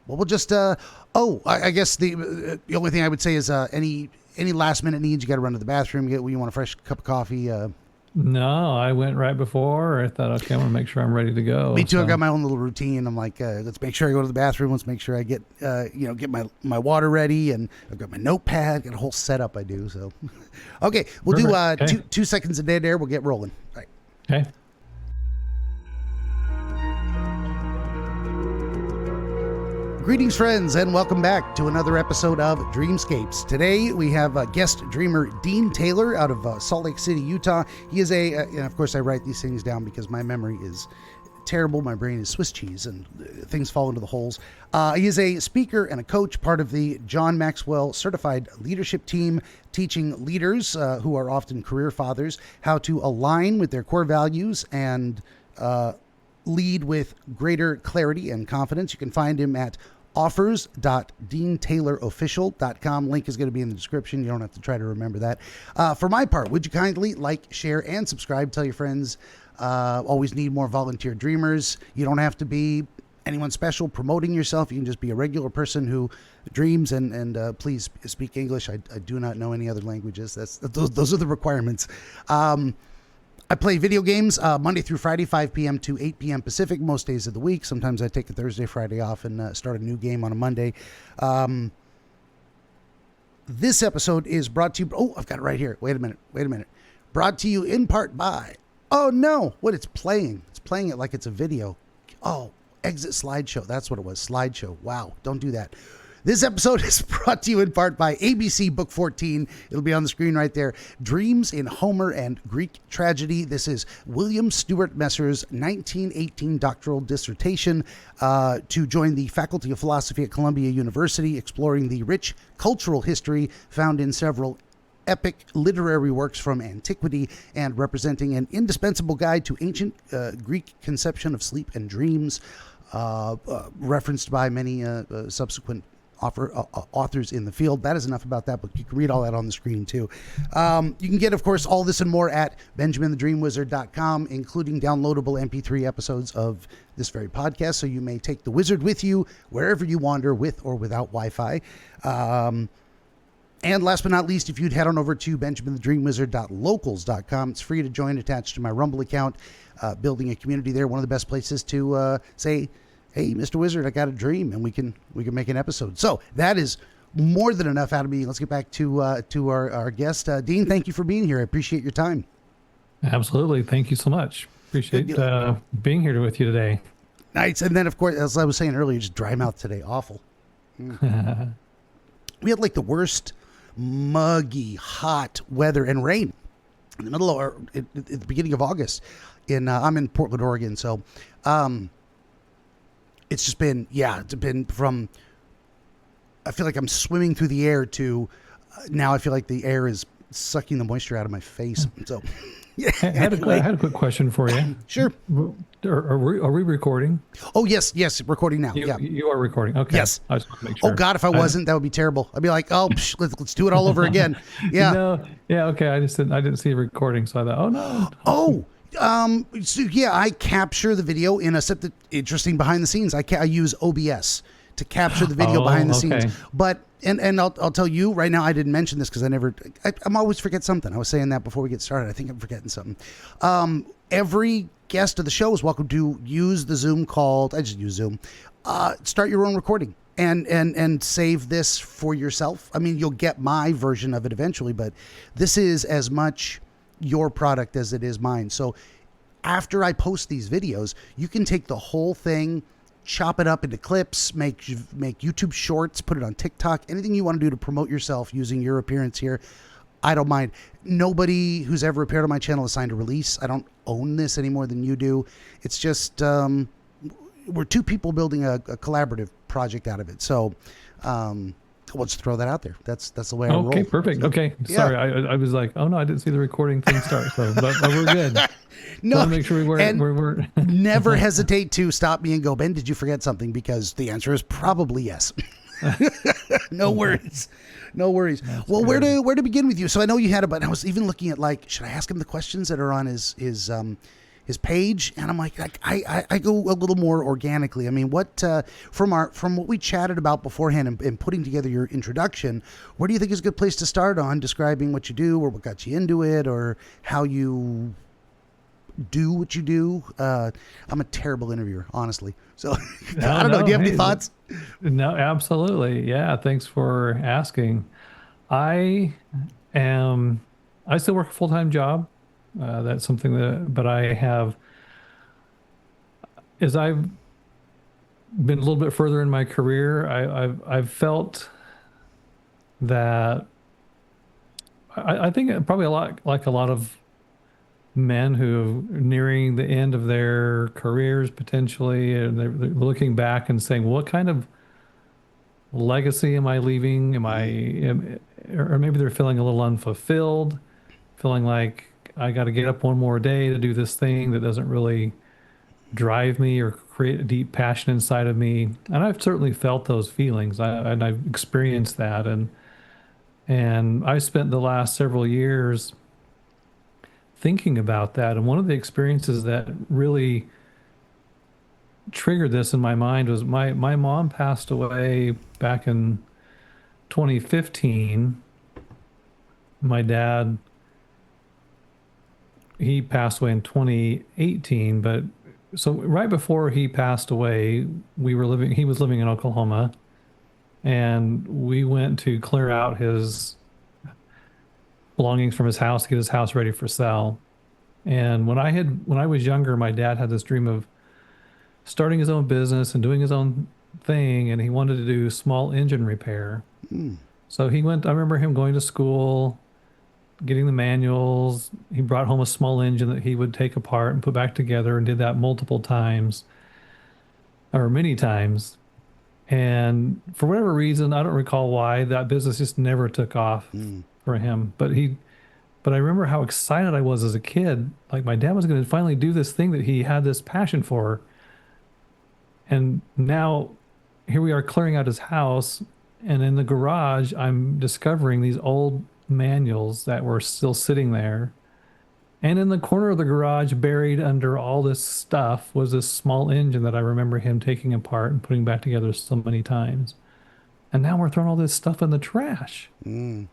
Well, we'll just, I guess the only thing I would say is any last minute needs, you got to run to the bathroom, you want a fresh cup of coffee. No, I went right before. I thought, okay, I want to make sure I'm ready to go. Me too. So. I got my own little routine. I'm like, let's make sure I go to the bathroom. Let's make sure I get, get my water ready, and I've got my notepad, got a whole setup I do. So, okay, we'll Perfect. Do 2 seconds of dead air. We'll get rolling. All right. Okay. Greetings, friends, and welcome back to another episode of Dreamscapes. Today, we have guest dreamer Dean Taylor out of Salt Lake City, Utah. He is and of course, I write these things down because my memory is terrible. My brain is Swiss cheese, and things fall into the holes. He is a speaker and a coach, part of the John Maxwell Certified Leadership Team, teaching leaders who are often career fathers how to align with their core values and lead with greater clarity and confidence. You can find him at offers.deantaylorofficial.com. Link is going to be in the description. You don't have to try to remember that. For my part, would you kindly like, share, and subscribe? Tell your friends. Always need more volunteer dreamers. You don't have to be anyone special promoting yourself. You can just be a regular person who dreams, and please speak English. I do not know any other languages. Those are the requirements. I play video games Monday through Friday, 5 p.m. to 8 p.m. Pacific, most days of the week. Sometimes I take a Thursday, Friday off and start a new game on a Monday. This episode is brought to you... Oh, I've got it right here. Wait a minute. Brought to you in part by... Oh, no. What? It's playing. It's playing it like it's a video. Oh, exit slideshow. That's what it was. Slideshow. Wow. Don't do that. This episode is brought to you in part by ABC Book 14. It'll be on the screen right there. Dreams in Homer and Greek Tragedy. This is William Stewart Messer's 1918 doctoral dissertation to join the Faculty of Philosophy at Columbia University, exploring the rich cultural history found in several epic literary works from antiquity and representing an indispensable guide to ancient Greek conception of sleep and dreams, referenced by many subsequent authors in the field. That is enough about that book. You can read all that on the screen too. You can get, of course, all this and more at BenjaminTheDreamWizard.com, including downloadable MP3 episodes of this very podcast, so you may take the wizard with you wherever you wander, with or without Wi-Fi. And last but not least, if you'd head on over to BenjaminTheDreamWizard.locals.com, it's free to join, attached to my Rumble account, building a community there. One of the best places to say, hey, Mr. Wizard, I got a dream, and we can make an episode. So that is more than enough out of me. Let's get back to our guest. Dean, thank you for being here. I appreciate your time. Absolutely. Thank you so much. Appreciate being here with you today. Nice. And then, of course, as I was saying earlier, just dry mouth today. Awful. We had like the worst muggy, hot weather and rain in the middle of, at the beginning of August. I'm in Portland, Oregon. So, it's just been, it's been from, I feel like I'm swimming through the air to now I feel like the air is sucking the moisture out of my face. So, yeah. I had a quick question for you. Sure. Are we recording? Oh, yes, recording now. You are recording. Okay. Yes. I just want to make sure. Oh, God, if I wasn't, that would be terrible. I'd be like, let's do it all over again. Yeah. No, yeah, okay. I didn't see a recording, so I thought, oh, no. I capture the video in something interesting behind the scenes. I use OBS to capture the video behind the scenes. But and I'll tell you right now, I didn't mention this because I'm always forget something. I was saying that before we get started. I think I'm forgetting something. Every guest of the show is welcome to use the Zoom called. I just use Zoom. Start your own recording and save this for yourself. I mean, you'll get my version of it eventually, but this is as much your product as it is mine. So after I post these videos, you can take the whole thing, chop it up into clips, make YouTube shorts, put it on TikTok, anything you want to do to promote yourself using your appearance here. I don't mind. Nobody who's ever appeared on my channel has signed a release. I don't own this any more than you do. It's just we're two people building a collaborative project out of it. So we'll just throw that out there. That's the way I roll. Okay, perfect. Okay, sorry, I was like, oh no, I didn't see the recording thing start. So, but we're good. No, so make sure we're never hesitate to stop me and go, Ben, did you forget something? Because the answer is probably yes. No worries. That's well, where to begin with you? So I know you had I was even looking at should I ask him the questions that are on his his page, and I'm like I go a little more organically. I mean, what from what we chatted about beforehand and putting together your introduction, where do you think is a good place to start on describing what you do, or what got you into it, or how you do what you do? I'm a terrible interviewer, honestly. So I don't know. Do you have any thoughts? No, absolutely. Yeah. Thanks for asking. I still work a full-time job. That's something but I have, as I've been a little bit further in my career, I've felt that I think probably a lot like a lot of men who are nearing the end of their careers potentially, and they're looking back and saying, what kind of legacy am I leaving? Or maybe they're feeling a little unfulfilled, feeling like I got to get up one more day to do this thing that doesn't really drive me or create a deep passion inside of me. And I've certainly felt those feelings, and I've experienced that. And I spent the last several years thinking about that. And one of the experiences that really triggered this in my mind was my mom passed away back in 2015. My dad, he passed away in 2018, but so right before he passed away, he was living in Oklahoma, and we went to clear out his belongings from his house to get his house ready for sale. And when I was younger, my dad had this dream of starting his own business and doing his own thing, and he wanted to do small engine repair. So I remember him going to school, getting the manuals. He brought home a small engine that he would take apart and put back together, and did that multiple times, or many times. And for whatever reason, I don't recall why, that business just never took off for him. But I remember how excited I was as a kid. Like, my dad was going to finally do this thing that he had this passion for. And now here we are clearing out his house, and in the garage, I'm discovering these old manuals that were still sitting there. And in the corner of the garage, buried under all this stuff, was this small engine that I remember him taking apart and putting back together so many times. And now we're throwing all this stuff in the trash. And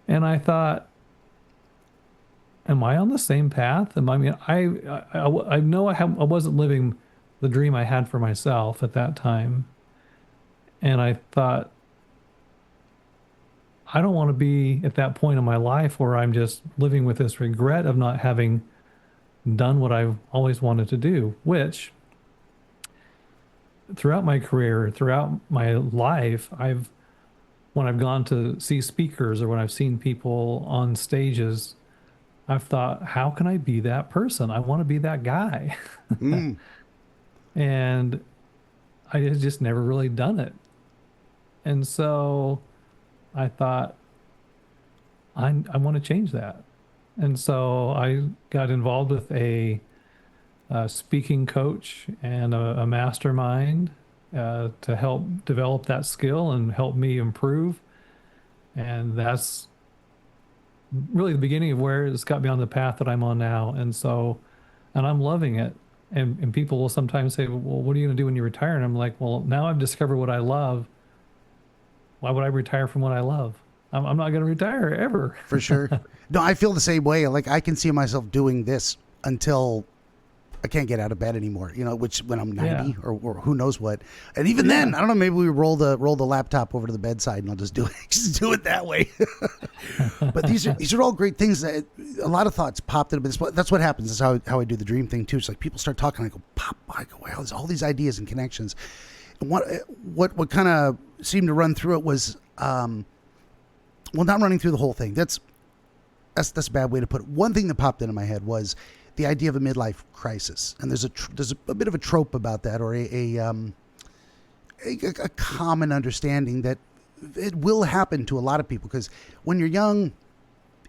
I thought, am I on the same path? I know I wasn't living the dream I had for myself at that time. And I thought, I don't want to be at that point in my life where I'm just living with this regret of not having done what I've always wanted to do, which throughout my career, throughout my life, when I've gone to see speakers or when I've seen people on stages, I've thought, how can I be that person? I want to be that guy. And I had just never really done it. And so I thought, I want to change that. And so I got involved with a speaking coach and a mastermind to help develop that skill and help me improve. And that's really the beginning of where it's got me on the path that I'm on now. And I'm loving it. And people will sometimes say, well, what are you going to do when you retire? And I'm like, well, now I've discovered what I love. Why would I retire from what I love? I'm not going to retire ever. For sure. No, I feel the same way. Like, I can see myself doing this until I can't get out of bed anymore, which when I'm 90 or who knows what. And even then, I don't know, maybe we roll the laptop over to the bedside and I'll just do it that way. But these are all great things. That a lot of thoughts popped into this. That's what happens. That's how I do the dream thing too. It's like people start talking, I go, pop, I go, wow, there's all these ideas and connections. And what kind of seemed to run through it was, not running through the whole thing. That's a bad way to put it. One thing that popped into my head was the idea of a midlife crisis, and there's a bit of a trope about that, or a common understanding that it will happen to a lot of people, because when you're young,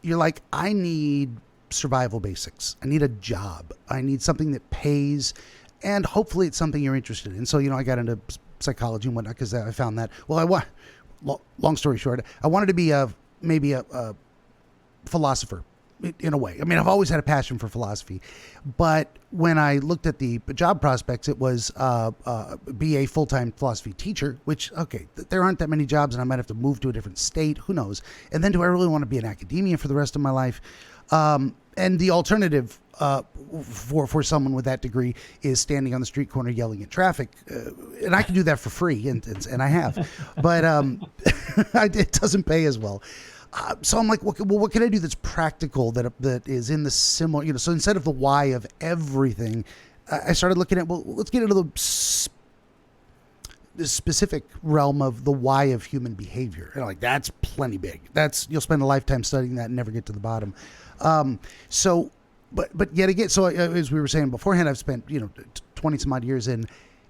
you're like, I need survival basics. I need a job. I need something that pays, and hopefully it's something you're interested in. So, I got into psychology and whatnot because I found that. Well, long story short, I wanted to be maybe a philosopher. in a way. I mean, I've always had a passion for philosophy, but when I looked at the job prospects, it was be a full-time philosophy teacher, which, okay, there aren't that many jobs and I might have to move to a different state. Who knows? And then do I really want to be in academia for the rest of my life? And the alternative for someone with that degree is standing on the street corner yelling at traffic, and I can do that for free, and I have, but it doesn't pay as well. So I'm like, well, what can I do that's practical that is in the similar, so instead of the why of everything, I started looking at, well, let's get into the specific realm of the why of human behavior. And I'm like, that's plenty big. You'll spend a lifetime studying that and never get to the bottom. But yet again, so as we were saying beforehand, I've spent 20 some odd years in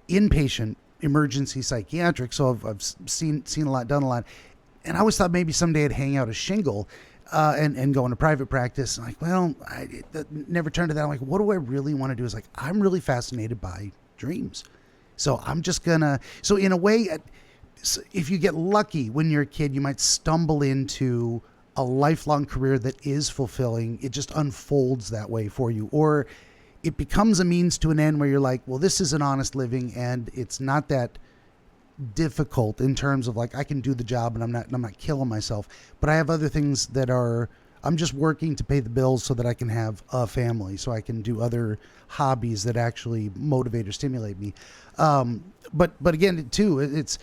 inpatient emergency psychiatric, so I've seen a lot, done a lot, and I always thought maybe someday I'd hang out a shingle and go into private practice. I'm like, well, I never turned to that. I'm like, what do I really want to do? Is like, I'm really fascinated by dreams, so I'm just gonna. So in a way, if you get lucky when you're a kid, you might stumble into a lifelong career that is fulfilling. It just unfolds that way for you, or it becomes a means to an end where you're like, well, this is an honest living and it's not that difficult in terms of like, I can do the job and I'm not killing myself, but I have other things that I'm just working to pay the bills so that I can have a family, so I can do other hobbies that actually motivate or stimulate me. But again, too, it's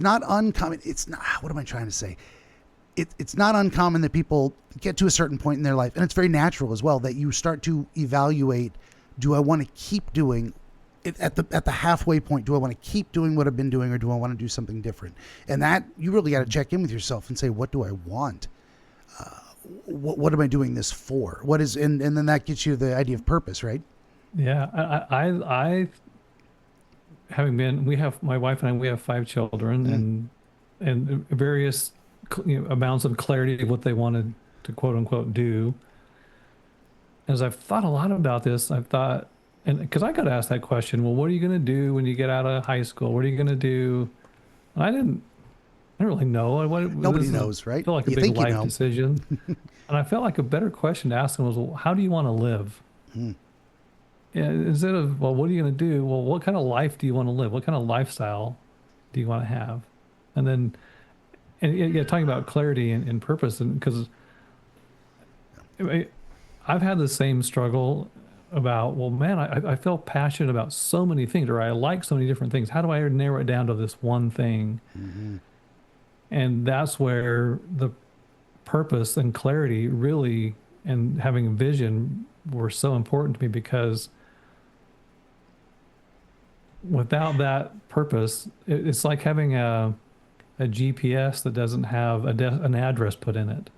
not uncommon. It's not, what am I trying to say? It's not uncommon that people get to a certain point in their life, and it's very natural as well, that you start to evaluate, do I want to keep doing it at the halfway point? Do I want to keep doing what I've been doing, or do I want to do something different? And that, you really got to check in with yourself and say, what do I want? What am I doing this for? What is, and then that gets you the idea of purpose, right? Yeah. I my wife and I, we have 5 children, and various amounts of clarity of what they wanted to quote unquote do. As I've thought a lot about this, I've thought, and because I got asked that question, well, what are you going to do when you get out of high school? What are you going to do? And I didn't really know. Nobody knows, right? I feel like a big life decision. And I felt like a better question to ask them was, well, how do you want to live? Yeah, instead of, well, what are you going to do? Well, what kind of life do you want to live? What kind of lifestyle do you want to have? And then, talking about clarity and purpose, and because I've had the same struggle about, well, man, I feel passionate about so many things, or I like so many different things. How do I narrow it down to this one thing? And that's where the purpose and clarity really, and having a vision, were so important to me, because without that purpose, it's like having a GPS that doesn't have an address put in it.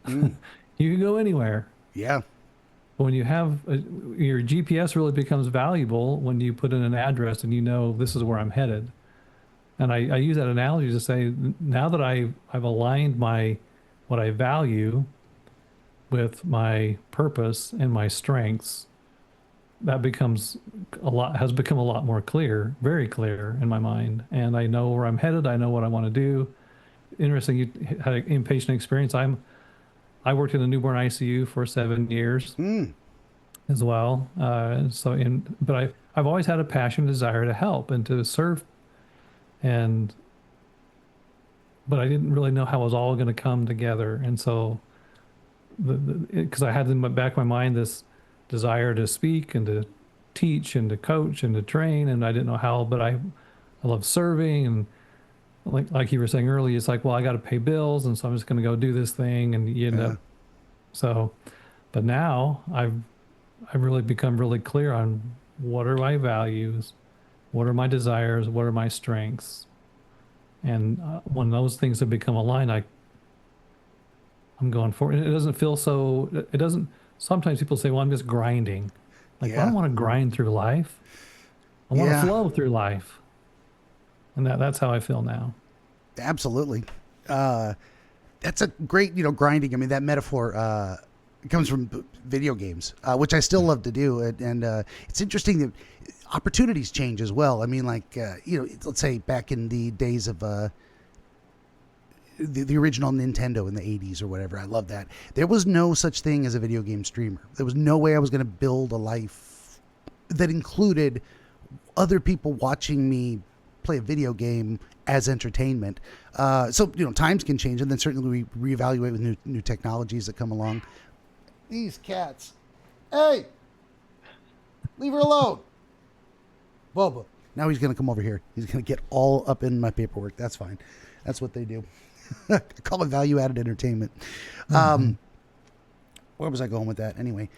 You can go anywhere. Yeah. When you have your GPS really becomes valuable when you put in an address and this is where I'm headed. And I use that analogy to say, now that I've aligned what I value with my purpose and my strengths, that has become a lot more clear, very clear in my mind. And I know where I'm headed. I know what I want to do. Interesting. You had an inpatient experience. I worked in the newborn ICU for 7 years as well. But I've always had a passion, desire to help and to serve. But I didn't really know how it was all going to come together. And so, because I had in the back of my mind this desire to speak and to teach and to coach and to train, and I didn't know how, but I love serving, and like you were saying earlier, it's like, well, I got to pay bills, and so I'm just going to go do this thing, and you end up. So, but now I've really become really clear on what are my values, what are my desires, what are my strengths, and when those things have become aligned, I'm going forward. It doesn't feel so. It doesn't. Sometimes people say, well, I'm just grinding. Like, well, I don't want to grind through life. I want to flow through life. And that's how I feel now. Absolutely. That's a great, grinding. I mean, that metaphor comes from video games, which I still love to do. And it's interesting that opportunities change as well. I mean, like, let's say back in the days of the original Nintendo in the 80s or whatever. I love that. There was no such thing as a video game streamer. There was no way I was going to build a life that included other people watching me play a video game as entertainment. So, times can change, and then certainly we reevaluate with new technologies that come along. These cats. Hey! Leave her alone. Bubba. Now he's going to come over here. He's going to get all up in my paperwork. That's fine. That's what they do. I call it value-added entertainment. Where was I going with that? Anyway.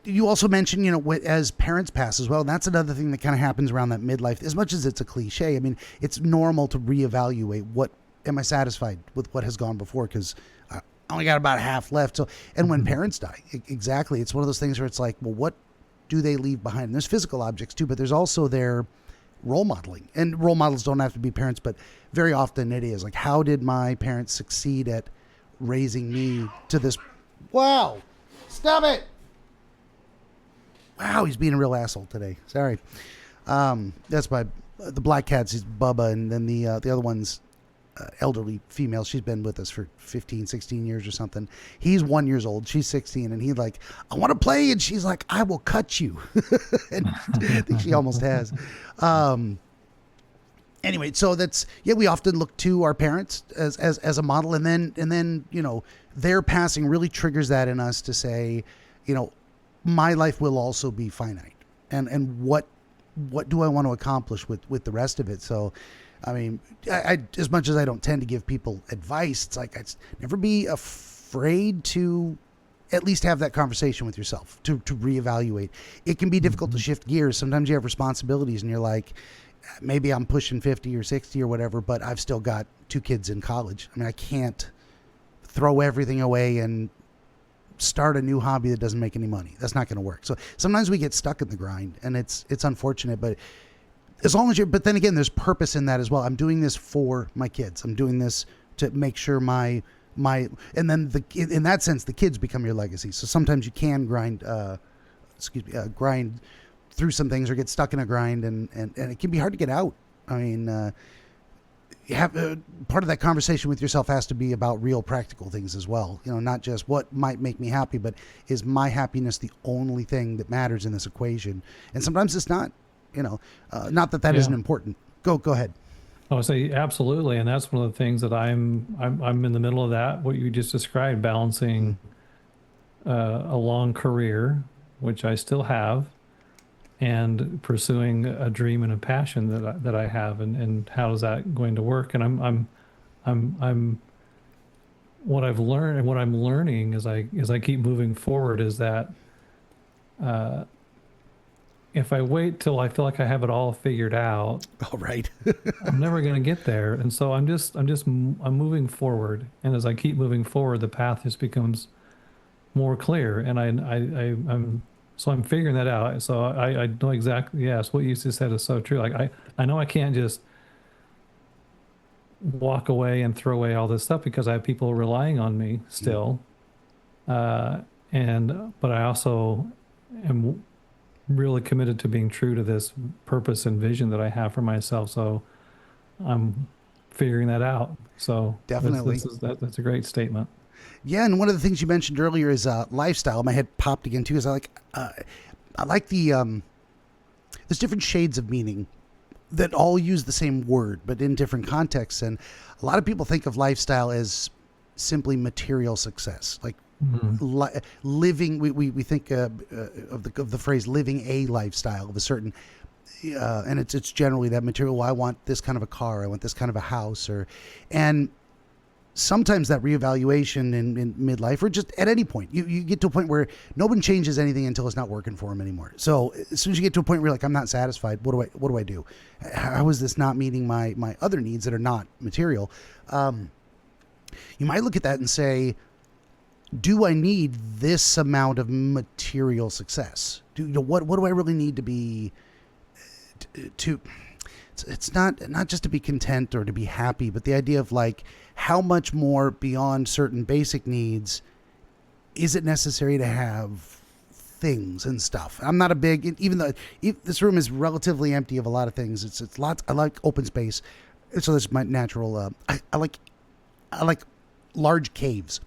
You also mentioned, as parents pass as well. And that's another thing that kind of happens around that midlife. As much as it's a cliche, I mean, it's normal to reevaluate am I satisfied with what has gone before? Because I only got about half left. So, and when parents die, exactly, it's one of those things where it's like, well, what do they leave behind? And there's physical objects too, but there's also their role modeling. And role models don't have to be parents, but very often it is. Like, how did my parents succeed at raising me to this? Wow. Stop it. Wow, he's being a real asshole today. Sorry. That's the black cat's is Bubba, and then the other one's elderly female. She's been with us for 15, 16 years or something. He's 1 year old. She's 16, and he's like, I want to play, and she's like, I will cut you. And I think she almost has. Anyway, so we often look to our parents as a model, and then their passing really triggers that in us to say, my life will also be finite, and what do I want to accomplish with the rest of it? So, I mean, I as much as I don't tend to give people advice, it's like I'd never be afraid to at least have that conversation with yourself to reevaluate. It can be difficult to shift gears. Sometimes you have responsibilities, and you're like, maybe I'm pushing 50 or 60 or whatever, but I've still got 2 kids in college. I mean, I can't throw everything away and start a new hobby that doesn't make any money. That's not going to work. So sometimes we get stuck in the grind, and it's unfortunate, but as long as but then again, there's purpose in that as well. I'm doing this for my kids. I'm doing this to make sure and then in that sense, the kids become your legacy. So sometimes you can grind through some things or get stuck in a grind, and it can be hard to get out. I mean, you have part of that conversation with yourself has to be about real practical things as well. Not just what might make me happy, but is my happiness the only thing that matters in this equation? And sometimes it's not. Not that isn't important. Go ahead. I would say absolutely, and that's one of the things that I'm in the middle of that. What you just described, balancing a long career, which I still have, and pursuing a dream and a passion that I have, and how is that going to work? And I'm what I've learned and what I'm learning as I keep moving forward is that if I wait till I feel like I have it all figured out, all right, I'm never going to get there. And so I'm moving forward, and as I keep moving forward, the path just becomes more clear, and I'm figuring that out. So I know exactly, yes, what you just said is so true. Like I know I can't just walk away and throw away all this stuff because I have people relying on me still. But I also am really committed to being true to this purpose and vision that I have for myself. So I'm figuring that out. So definitely that's a great statement. Yeah, and one of the things you mentioned earlier is lifestyle. My head popped again too. Is I like the there's different shades of meaning that all use the same word, but in different contexts. And a lot of people think of lifestyle as simply material success, like living. We think of the phrase living a lifestyle of a certain. And it's generally that material. Well, I want this kind of a car. I want this kind of a house, and sometimes that reevaluation in midlife, or just at any point, you get to a point where no one changes anything until it's not working for them anymore. So as soon as you get to a point where you're like, I'm not satisfied, what do I do? How is this not meeting my other needs that are not material? You might look at that and say, do I need this amount of material success? What do I really need to be to it's not just to be content or to be happy, but the idea of like, how much more beyond certain basic needs is it necessary to have things and stuff? I'm not a big, even though this room is relatively empty of a lot of things. It's lots. I like open space. So this is my natural. I like large caves.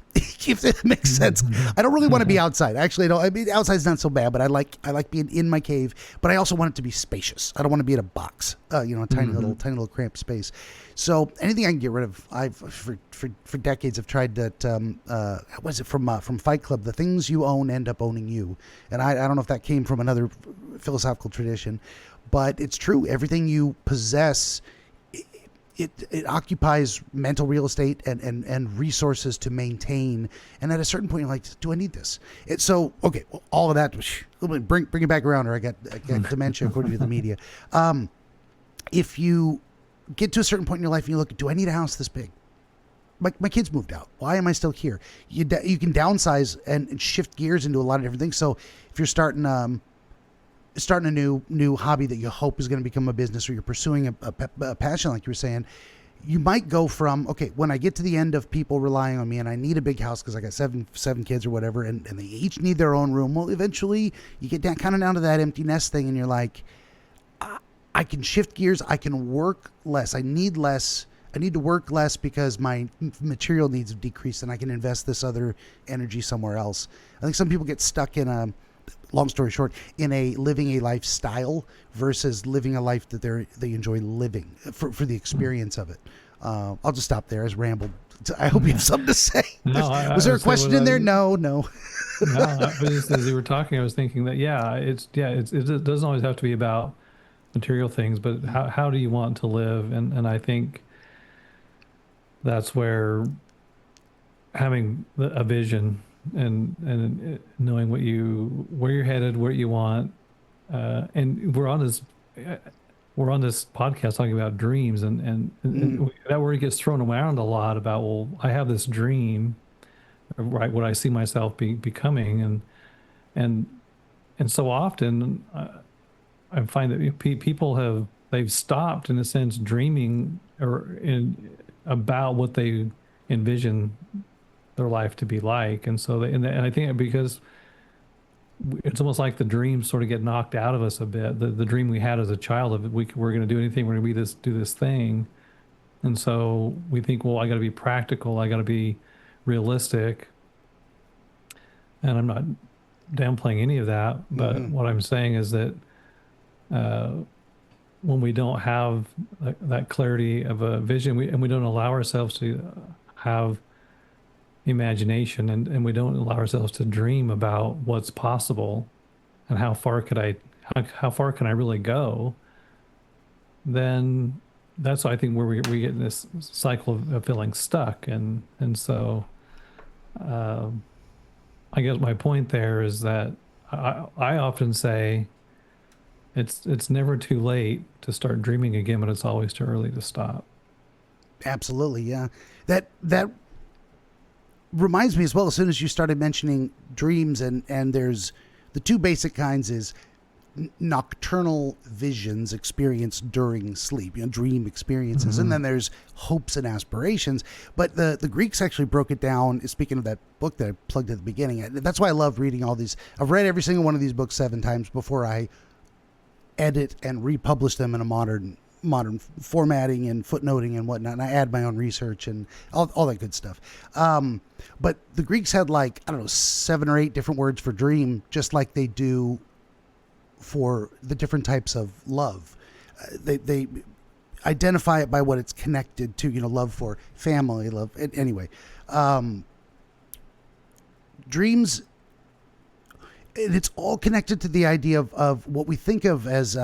If that makes sense. I don't really want to be outside. Actually, no. I mean, outside's not so bad, but I like being in my cave. But I also want it to be spacious. I don't want to be in a box. A tiny little cramped space. So anything I can get rid of. I've for decades I've tried that. What was it from Fight Club? The things you own end up owning you. And I don't know if that came from another philosophical tradition, but it's true. Everything you possess, it occupies mental real estate and resources to maintain. And at a certain point, you're like, do I need this? Okay, well, all of that, bring it back around, or I got dementia according to the media. If you get to a certain point in your life and you look, do I need a house this big? My kids moved out. Why am I still here? You can downsize and shift gears into a lot of different things. So if you're starting a new hobby that you hope is going to become a business, or you're pursuing a passion, like you were saying, you might go from, okay, when I get to the end of people relying on me and I need a big house because I got seven kids or whatever, and they each need their own room. Well, eventually you get down to that empty nest thing, and you're like, I can shift gears. I can work less. I need to work less because my material needs have decreased, and I can invest this other energy somewhere else. I think some people get stuck in long story short, in living a lifestyle versus living a life that they enjoy living for the experience of it. I'll just stop there. I rambled. I hope you have something to say. No, was there a question in there? No. No, as you were talking, I was thinking that it doesn't always have to be about material things, but how do you want to live? And I think that's where having a vision and knowing where you're headed, what you want, and we're on this podcast talking about dreams, and that word gets thrown around a lot about, well, I have this dream, right? What I see myself becoming, and so often I find that people they've stopped in a sense dreaming about what they envision their life to be like, and so and I think because it's almost like the dreams sort of get knocked out of us a bit. The dream we had as a child of we're going to do anything, we're going to do this thing, and so we think, well, I got to be practical, I got to be realistic, and I'm not downplaying any of that, but what I'm saying is that when we don't have that clarity of a vision, and we don't allow ourselves to have imagination, and we don't allow ourselves to dream about what's possible and how far can I really go, then that's, I think, where we get in this cycle of feeling stuck. And so I guess my point there is that I often say it's never too late to start dreaming again, but it's always too early to stop. Absolutely, yeah. That reminds me as well, as soon as you started mentioning dreams, and there's the two basic kinds is nocturnal visions experienced during sleep, dream experiences, and then there's hopes and aspirations. But the Greeks actually broke it down, speaking of that book that I plugged at the beginning. That's why I love reading all these. I've read every single one of these books 7 times before I edit and republish them in a modern formatting and footnoting and whatnot, and I add my own research and all that good stuff. But the Greeks had 7 or 8 different words for dream, just like they do for the different types of love. They identify it by what it's connected to, love for family, love. Anyway, dreams, and it's all connected to the idea of what we think of as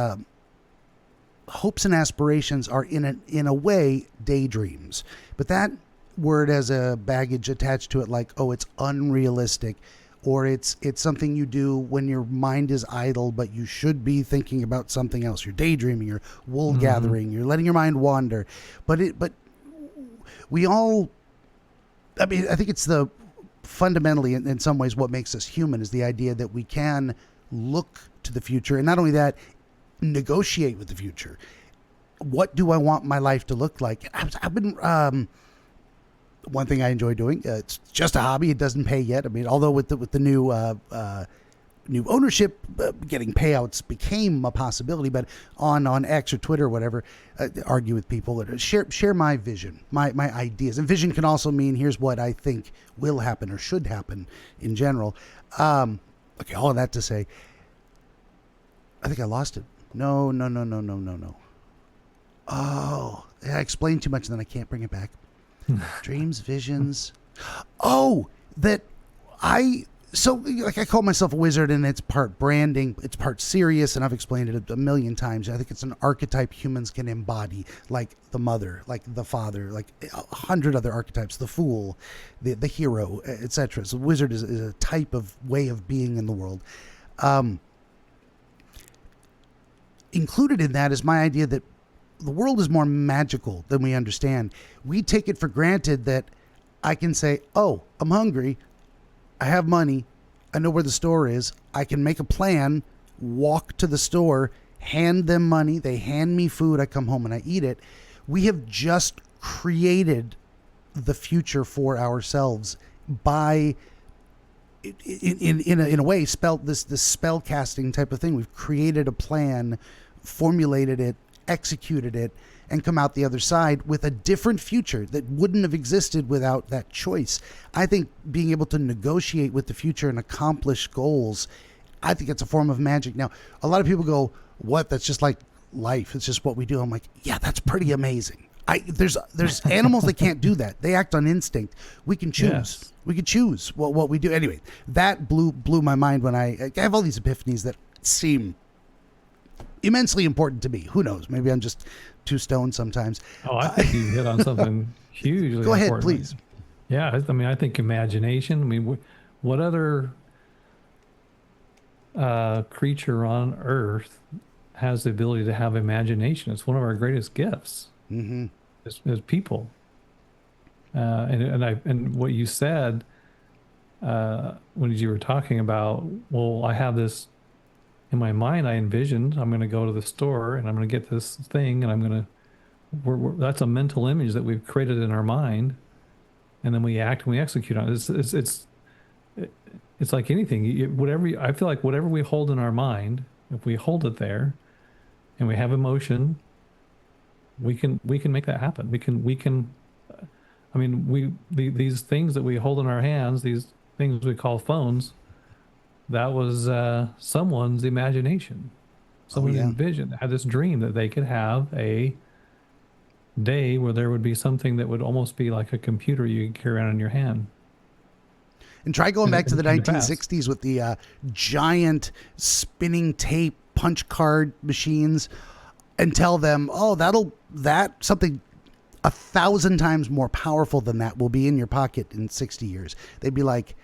hopes and aspirations are in a way daydreams, but that word has a baggage attached to it, like, oh, it's unrealistic, or it's something you do when your mind is idle, but you should be thinking about something else. You're daydreaming, you're wool gathering, you're letting your mind wander. But we all, I mean, I think it's fundamentally in some ways what makes us human is the idea that we can look to the future, and not only that, negotiate with the future. What do I want my life to look like? I've been one thing I enjoy doing. It's just a hobby. It doesn't pay yet. I mean, although with the new new ownership, getting payouts became a possibility. But on X or Twitter or whatever, argue with people, share my vision, my ideas. And vision can also mean here's what I think will happen or should happen in general. Okay, all of that to say, I think I lost it. No. Oh, I explained too much and then I can't bring it back. Dreams, visions. Oh, so like I call myself a wizard, and it's part branding, it's part serious, and I've explained it a million times. I think it's an archetype humans can embody, like the mother, like the father, like 100 other archetypes, the fool, the hero, etc. So wizard is a type of way of being in the world. Included in that is my idea that the world is more magical than we understand. We take it for granted that I can say, oh, I'm hungry, I have money, I know where the store is, I can make a plan, walk to the store, hand them money, they hand me food, I come home and I eat it. We have just created the future for ourselves by, in a way, this spell casting type of thing. We've created a plan, formulated it, executed it, and come out the other side with a different future that wouldn't have existed without that choice. I think being able to negotiate with the future and accomplish goals, I think it's a form of magic. Now, a lot of people go, what? That's just like life. It's just what we do. I'm like, yeah, that's pretty amazing. There's animals that can't do that. They act on instinct. We can choose. Yes. We can choose what we do. Anyway, that blew my mind when I have all these epiphanies that seem immensely important to me. Who knows? Maybe I'm just too stoned sometimes. Oh, I think you hit on something hugely Go ahead, important. Please. Yeah, I mean, I think imagination. I mean, what other creature on Earth has the ability to have imagination? It's one of our greatest gifts. Mm-hmm. As people. And what you said when you were talking about, well, I have this in my mind. I envisioned I'm going to go to the store and I'm going to get this thing, and I'm going to. That's a mental image that we've created in our mind, and then we act and we execute on it. It's like anything. I feel like whatever we hold in our mind, if we hold it there, and we have emotion, we can make that happen. We can. I mean, these things that we hold in our hands, these things we call phones, that was someone's imagination. Someone envisioned, had this dream that they could have a day where there would be something that would almost be like a computer you could carry around in your hand. And try going back to the 1960s with the giant spinning tape punch card machines and tell them, oh, that something 1,000 times more powerful than that will be in your pocket in 60 years. They'd be like,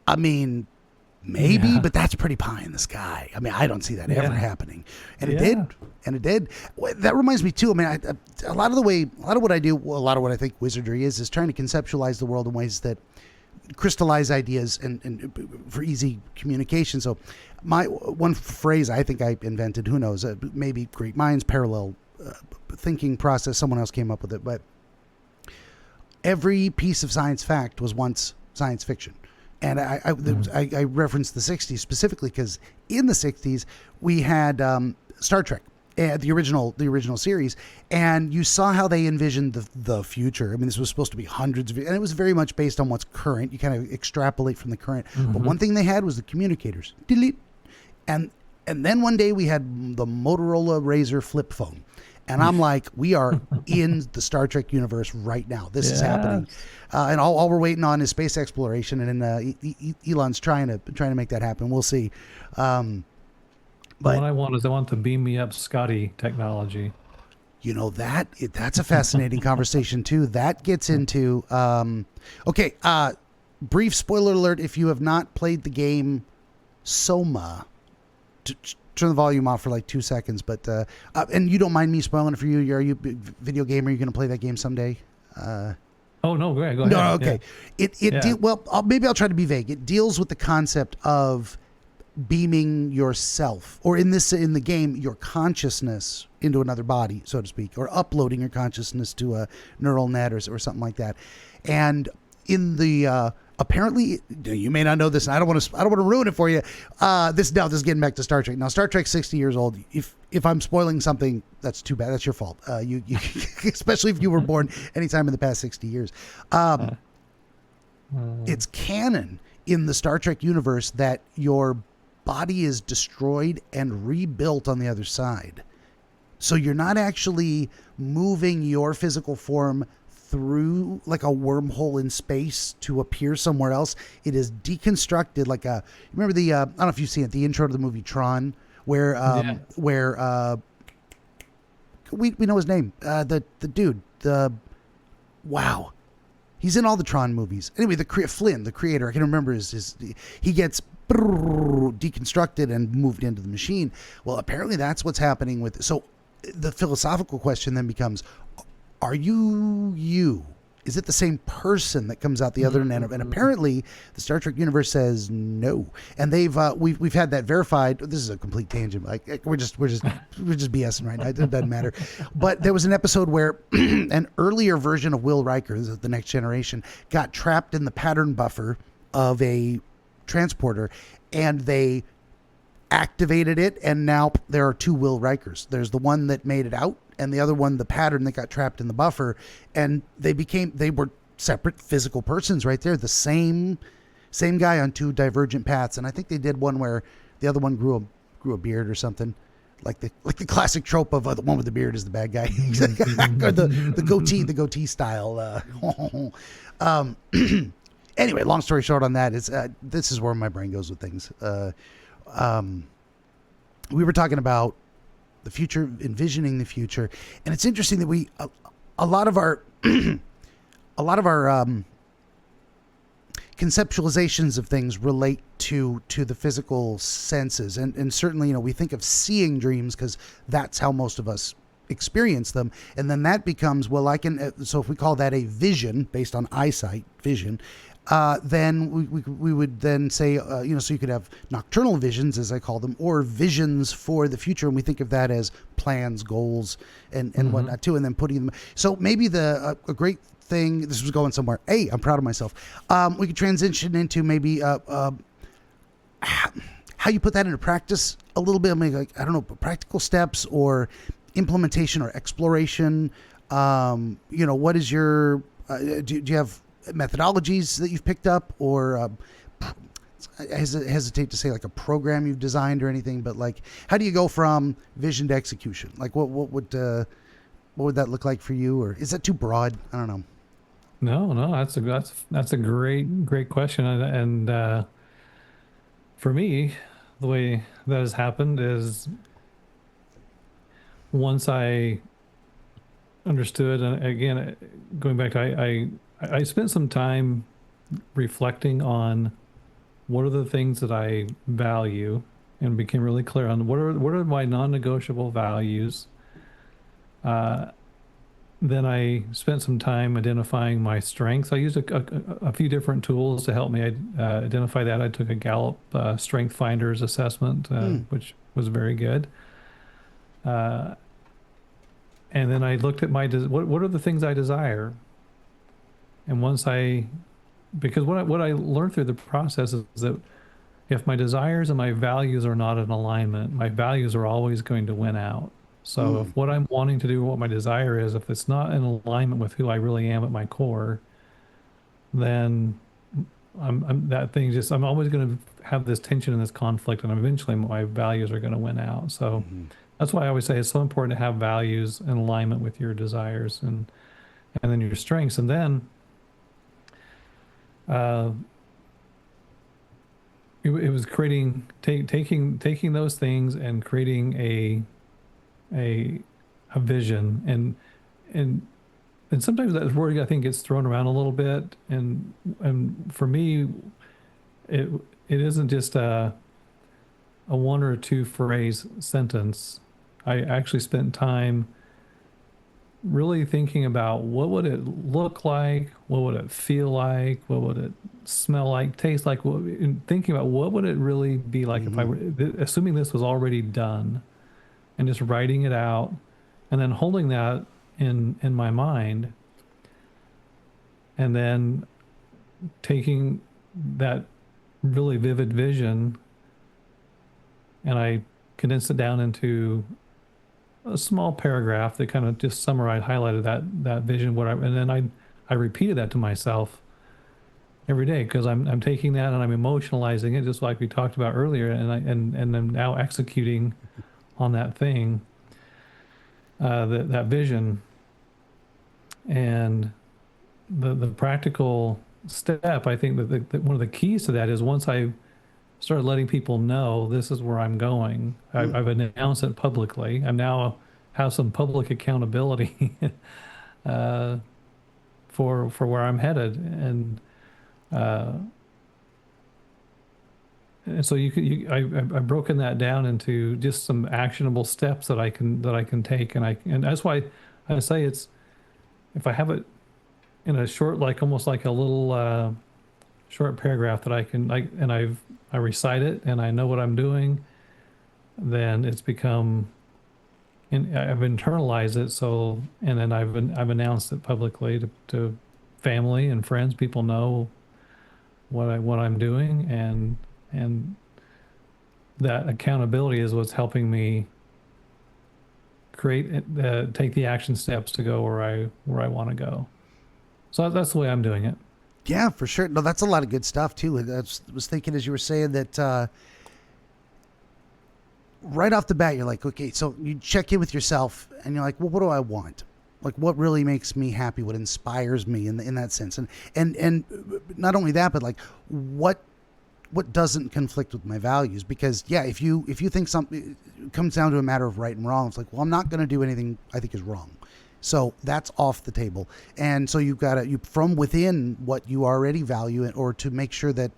I mean, maybe, but that's pretty pie in the sky. I mean, I don't see that ever happening. And it did. And it did. That reminds me too. I mean, a lot of what I do, a lot of what I think wizardry is trying to conceptualize the world in ways that crystallize ideas and for easy communication. So my one phrase I think I invented, who knows, maybe great minds, parallel thinking process, someone else came up with it, but every piece of science fact was once science fiction. And I referenced the 60s specifically because in the 60s we had Star Trek, the original series, and you saw how they envisioned the future. I mean, this was supposed to be hundreds of, and it was very much based on what's current. You kind of extrapolate from the current. Mm-hmm. But one thing they had was the communicators. Delete. And then one day we had the Motorola Razr flip phone. And I'm like, we are in the Star Trek universe right now. This is happening, and all we're waiting on is space exploration. And then Elon's trying to make that happen. We'll see. But what I want is the beam me up Scotty technology. You know that's a fascinating conversation too. That gets into brief spoiler alert: if you have not played the game Soma. Turn the volume off for like 2 seconds, but and you don't mind me spoiling it for you? Are you a video gamer? Are you going to play that game someday? Oh no, go ahead. No, okay. Yeah. Maybe I'll try to be vague. It deals with the concept of beaming yourself, or in the game, your consciousness into another body, so to speak, or uploading your consciousness to a neural net or something like that. And in the apparently, you may not know this, and I don't want to ruin it for you. This is getting back to Star Trek. Now, Star Trek's 60 years old. If I'm spoiling something, that's too bad. That's your fault. You especially if you were born anytime in the past 60 years. It's canon in the Star Trek universe that your body is destroyed and rebuilt on the other side. So you're not actually moving your physical form through like a wormhole in space to appear somewhere else. It is deconstructed like a. Remember the? I don't know if you've seen it. The intro to the movie Tron, where we know his name. The dude. Wow. He's in all the Tron movies. Anyway, Flynn, the creator, I can remember he gets deconstructed and moved into the machine. Well, apparently that's what's happening with. So the philosophical question then becomes, are you? Is it the same person that comes out the other end? And apparently the Star Trek universe says no. And we've had that verified. This is a complete tangent. Like we're just BSing right now. It doesn't matter. But there was an episode where an earlier version of Will Riker, this is the Next Generation, got trapped in the pattern buffer of a transporter, and they activated it, and now there are two Will Rikers. There's the one that made it out, and the other one, the pattern that got trapped in the buffer, and they were separate physical persons right there. The same guy on two divergent paths. And I think they did one where the other one grew a beard or something. Like the classic trope of the one with the beard is the bad guy. Or the goatee style. Anyway, long story short on that is this is where my brain goes with things. We were talking about the future, envisioning the future, and it's interesting that a lot of our conceptualizations of things relate to the physical senses, and certainly we think of seeing dreams because that's how most of us experience them, and then that becomes so if we call that a vision based on eyesight vision, then we would then say, so you could have nocturnal visions, as I call them, or visions for the future. And we think of that as plans, goals, and whatnot too. And then putting them. So maybe a great thing, this was going somewhere. Hey, I'm proud of myself. We could transition into maybe, how you put that into practice a little bit. Maybe like, I don't know, practical steps or implementation or exploration. What is your, do you have methodologies that you've picked up, or I hesitate to say like a program you've designed or anything, but like how do you go from vision to execution? Like what would that look like for you, or is that too broad? I don't know. No, that's a great question, and for me, the way that has happened is once I understood, and again, going back to I spent some time reflecting on what are the things that I value, and became really clear on what are my non-negotiable values. Then I spent some time identifying my strengths. I used a few different tools to help me identify that. I took a Gallup Strength Finders assessment, which was very good. And then I looked at what are the things I desire. And because what I learned through the process is that if my desires and my values are not in alignment, my values are always going to win out. So if what I'm wanting to do, what my desire is, if it's not in alignment with who I really am at my core, then I'm always going to have this tension and this conflict, and eventually my values are going to win out. So that's why I always say it's so important to have values in alignment with your desires and then your strengths. And then it was taking those things and creating a vision, and sometimes that word I think gets thrown around a little bit, and for me it isn't just a one or two phrase sentence. I actually spent time really thinking about what would it look like, what would it feel like, what would it smell like, taste like, and thinking about what would it really be like if I were, assuming this was already done, and just writing it out, and then holding that in my mind, and then taking that really vivid vision, and I condensed it down into a small paragraph that kind of just summarized, highlighted that vision. And then I repeated that to myself every day, because I'm taking that and I'm emotionalizing it, just like we talked about earlier, and I'm now executing on that thing, that vision. And the practical step, I think that one of the keys to that is, once I started letting people know this is where I'm going, I've announced it publicly. I'm now have some public accountability uh, for where I'm headed, uh, and so I've broken that down into just some actionable steps that I can take, and that's why I say, it's, if I have it in a short, like almost like a little short paragraph that I can, I recite it and I know what I'm doing, then it's become, and I've internalized it. So, and then I've announced it publicly to family and friends. People know what I'm doing, and that accountability is what's helping me take the action steps to go where I want to go. So that's the way I'm doing it. Yeah, for sure. No, that's a lot of good stuff too. I was thinking as you were saying that, right off the bat, you're like, okay, so you check in with yourself and you're like, well, what do I want? Like, what really makes me happy? What inspires me in that sense? And not only that, but like, what doesn't conflict with my values? Because yeah, if you think something, it comes down to a matter of right and wrong. It's like, well, I'm not going to do anything I think is wrong. So that's off the table. And so you've got to, from within what you already value, or to make sure that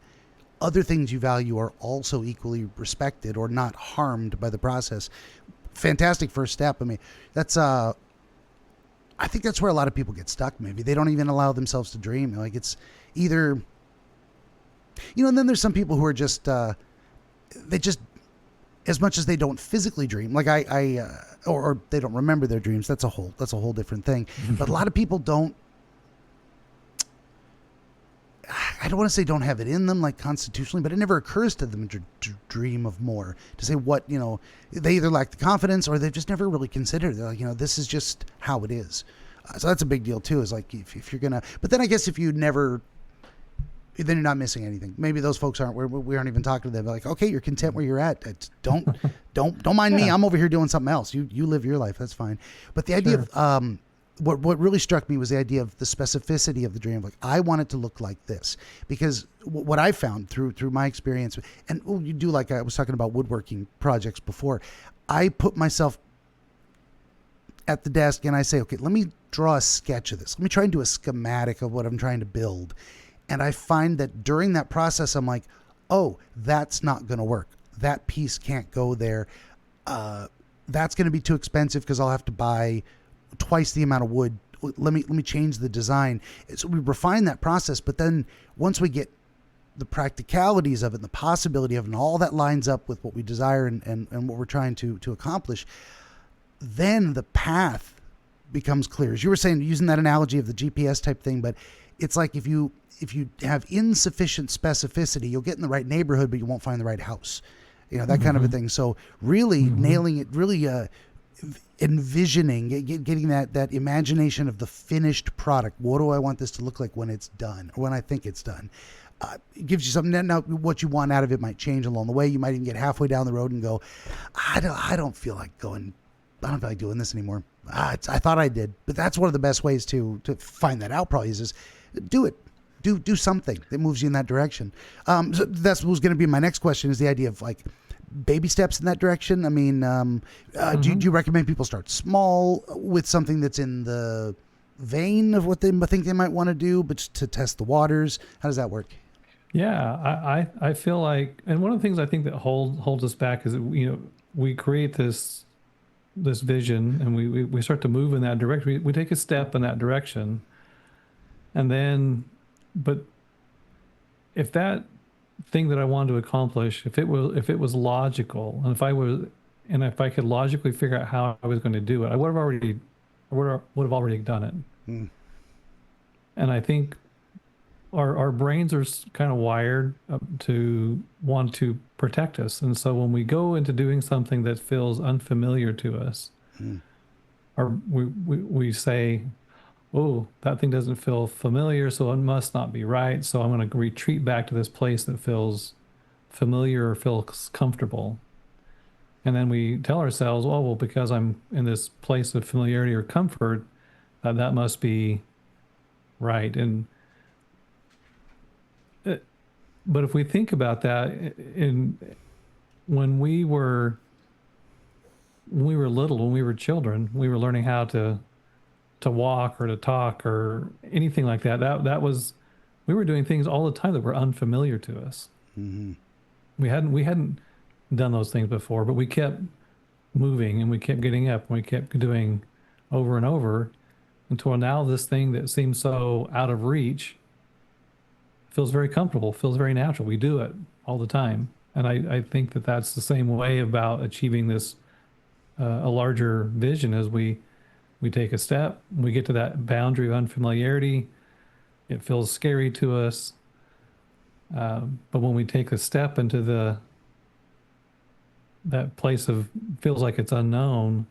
other things you value are also equally respected or not harmed by the process. Fantastic first step. I mean, that's, I think that's where a lot of people get stuck. Maybe they don't even allow themselves to dream. Like, it's either, and then there's some people who are just, they just, as much as they don't physically dream, like or they don't remember their dreams. That's a whole different thing. But a lot of people don't, I don't want to say don't have it in them, like constitutionally, but it never occurs to them to dream of more, to say what, they either lack the confidence or they've just never really considered it. They're like, this is just how it is. So that's a big deal too, is like, if you're going to, but then I guess if you never, then you're not missing anything. Maybe those folks we aren't even talking to them. They're like, okay, you're content where you're at. Don't mind me. I'm over here doing something else. You live your life. That's fine. But the idea of, what really struck me was the idea of the specificity of the dream. Like, I want it to look like this, because what I found through my experience, and you do, like I was talking about woodworking projects before, I put myself at the desk and I say, okay, let me draw a sketch of this. Let me try and do a schematic of what I'm trying to build. And I find that during that process, I'm like, oh, that's not going to work. That piece can't go there. That's going to be too expensive because I'll have to buy twice the amount of wood. Let me change the design. So we refine that process, but then once we get the practicalities of it and the possibility of it and all that lines up with what we desire and what we're trying to accomplish, then the path becomes clear. As you were saying, using that analogy of the GPS type thing, but it's like if you have insufficient specificity, you'll get in the right neighborhood, but you won't find the right house. That kind of a thing. So really nailing it, really envisioning, getting that imagination of the finished product. What do I want this to look like when it's done, or when I think it's done? It gives you something. Now, what you want out of it might change along the way. You might even get halfway down the road and go, I don't feel like going. I don't feel like doing this anymore. I thought I did, but that's one of the best ways to find that out. Probably is do it. Do something that moves you in that direction. So that's what was going to be my next question, is the idea of like baby steps in that direction. I mean, do you recommend people start small with something that's in the vein of what they think they might want to do, but to test the waters? How does that work? Yeah, I feel like, and one of the things I think that holds us back is that, we create this vision and we start to move in that direction. We take a step in that direction, and then, but if that thing that I wanted to accomplish, if it was logical, and if I could logically figure out how I was going to do it, I would have already done it. And I think our brains are kind of wired to want to protect us. And so when we go into doing something that feels unfamiliar to us, or we say, oh, that thing doesn't feel familiar, so it must not be right. So I'm going to retreat back to this place that feels familiar or feels comfortable. And then we tell ourselves, oh, well, because I'm in this place of familiarity or comfort, that must be right. And but if we think about that, when we were little, when we were children, we were learning how to walk or to talk or anything like that. That was, we were doing things all the time that were unfamiliar to us. Mm-hmm. We hadn't done those things before, but we kept moving and we kept getting up and we kept doing over and over until now this thing that seems so out of reach feels very comfortable, feels very natural. We do it all the time. And I think that that's the same way about achieving this, a larger vision. As we take a step, we get to that boundary of unfamiliarity. It feels scary to us. But when we take a step into that place of feels like it's unknown,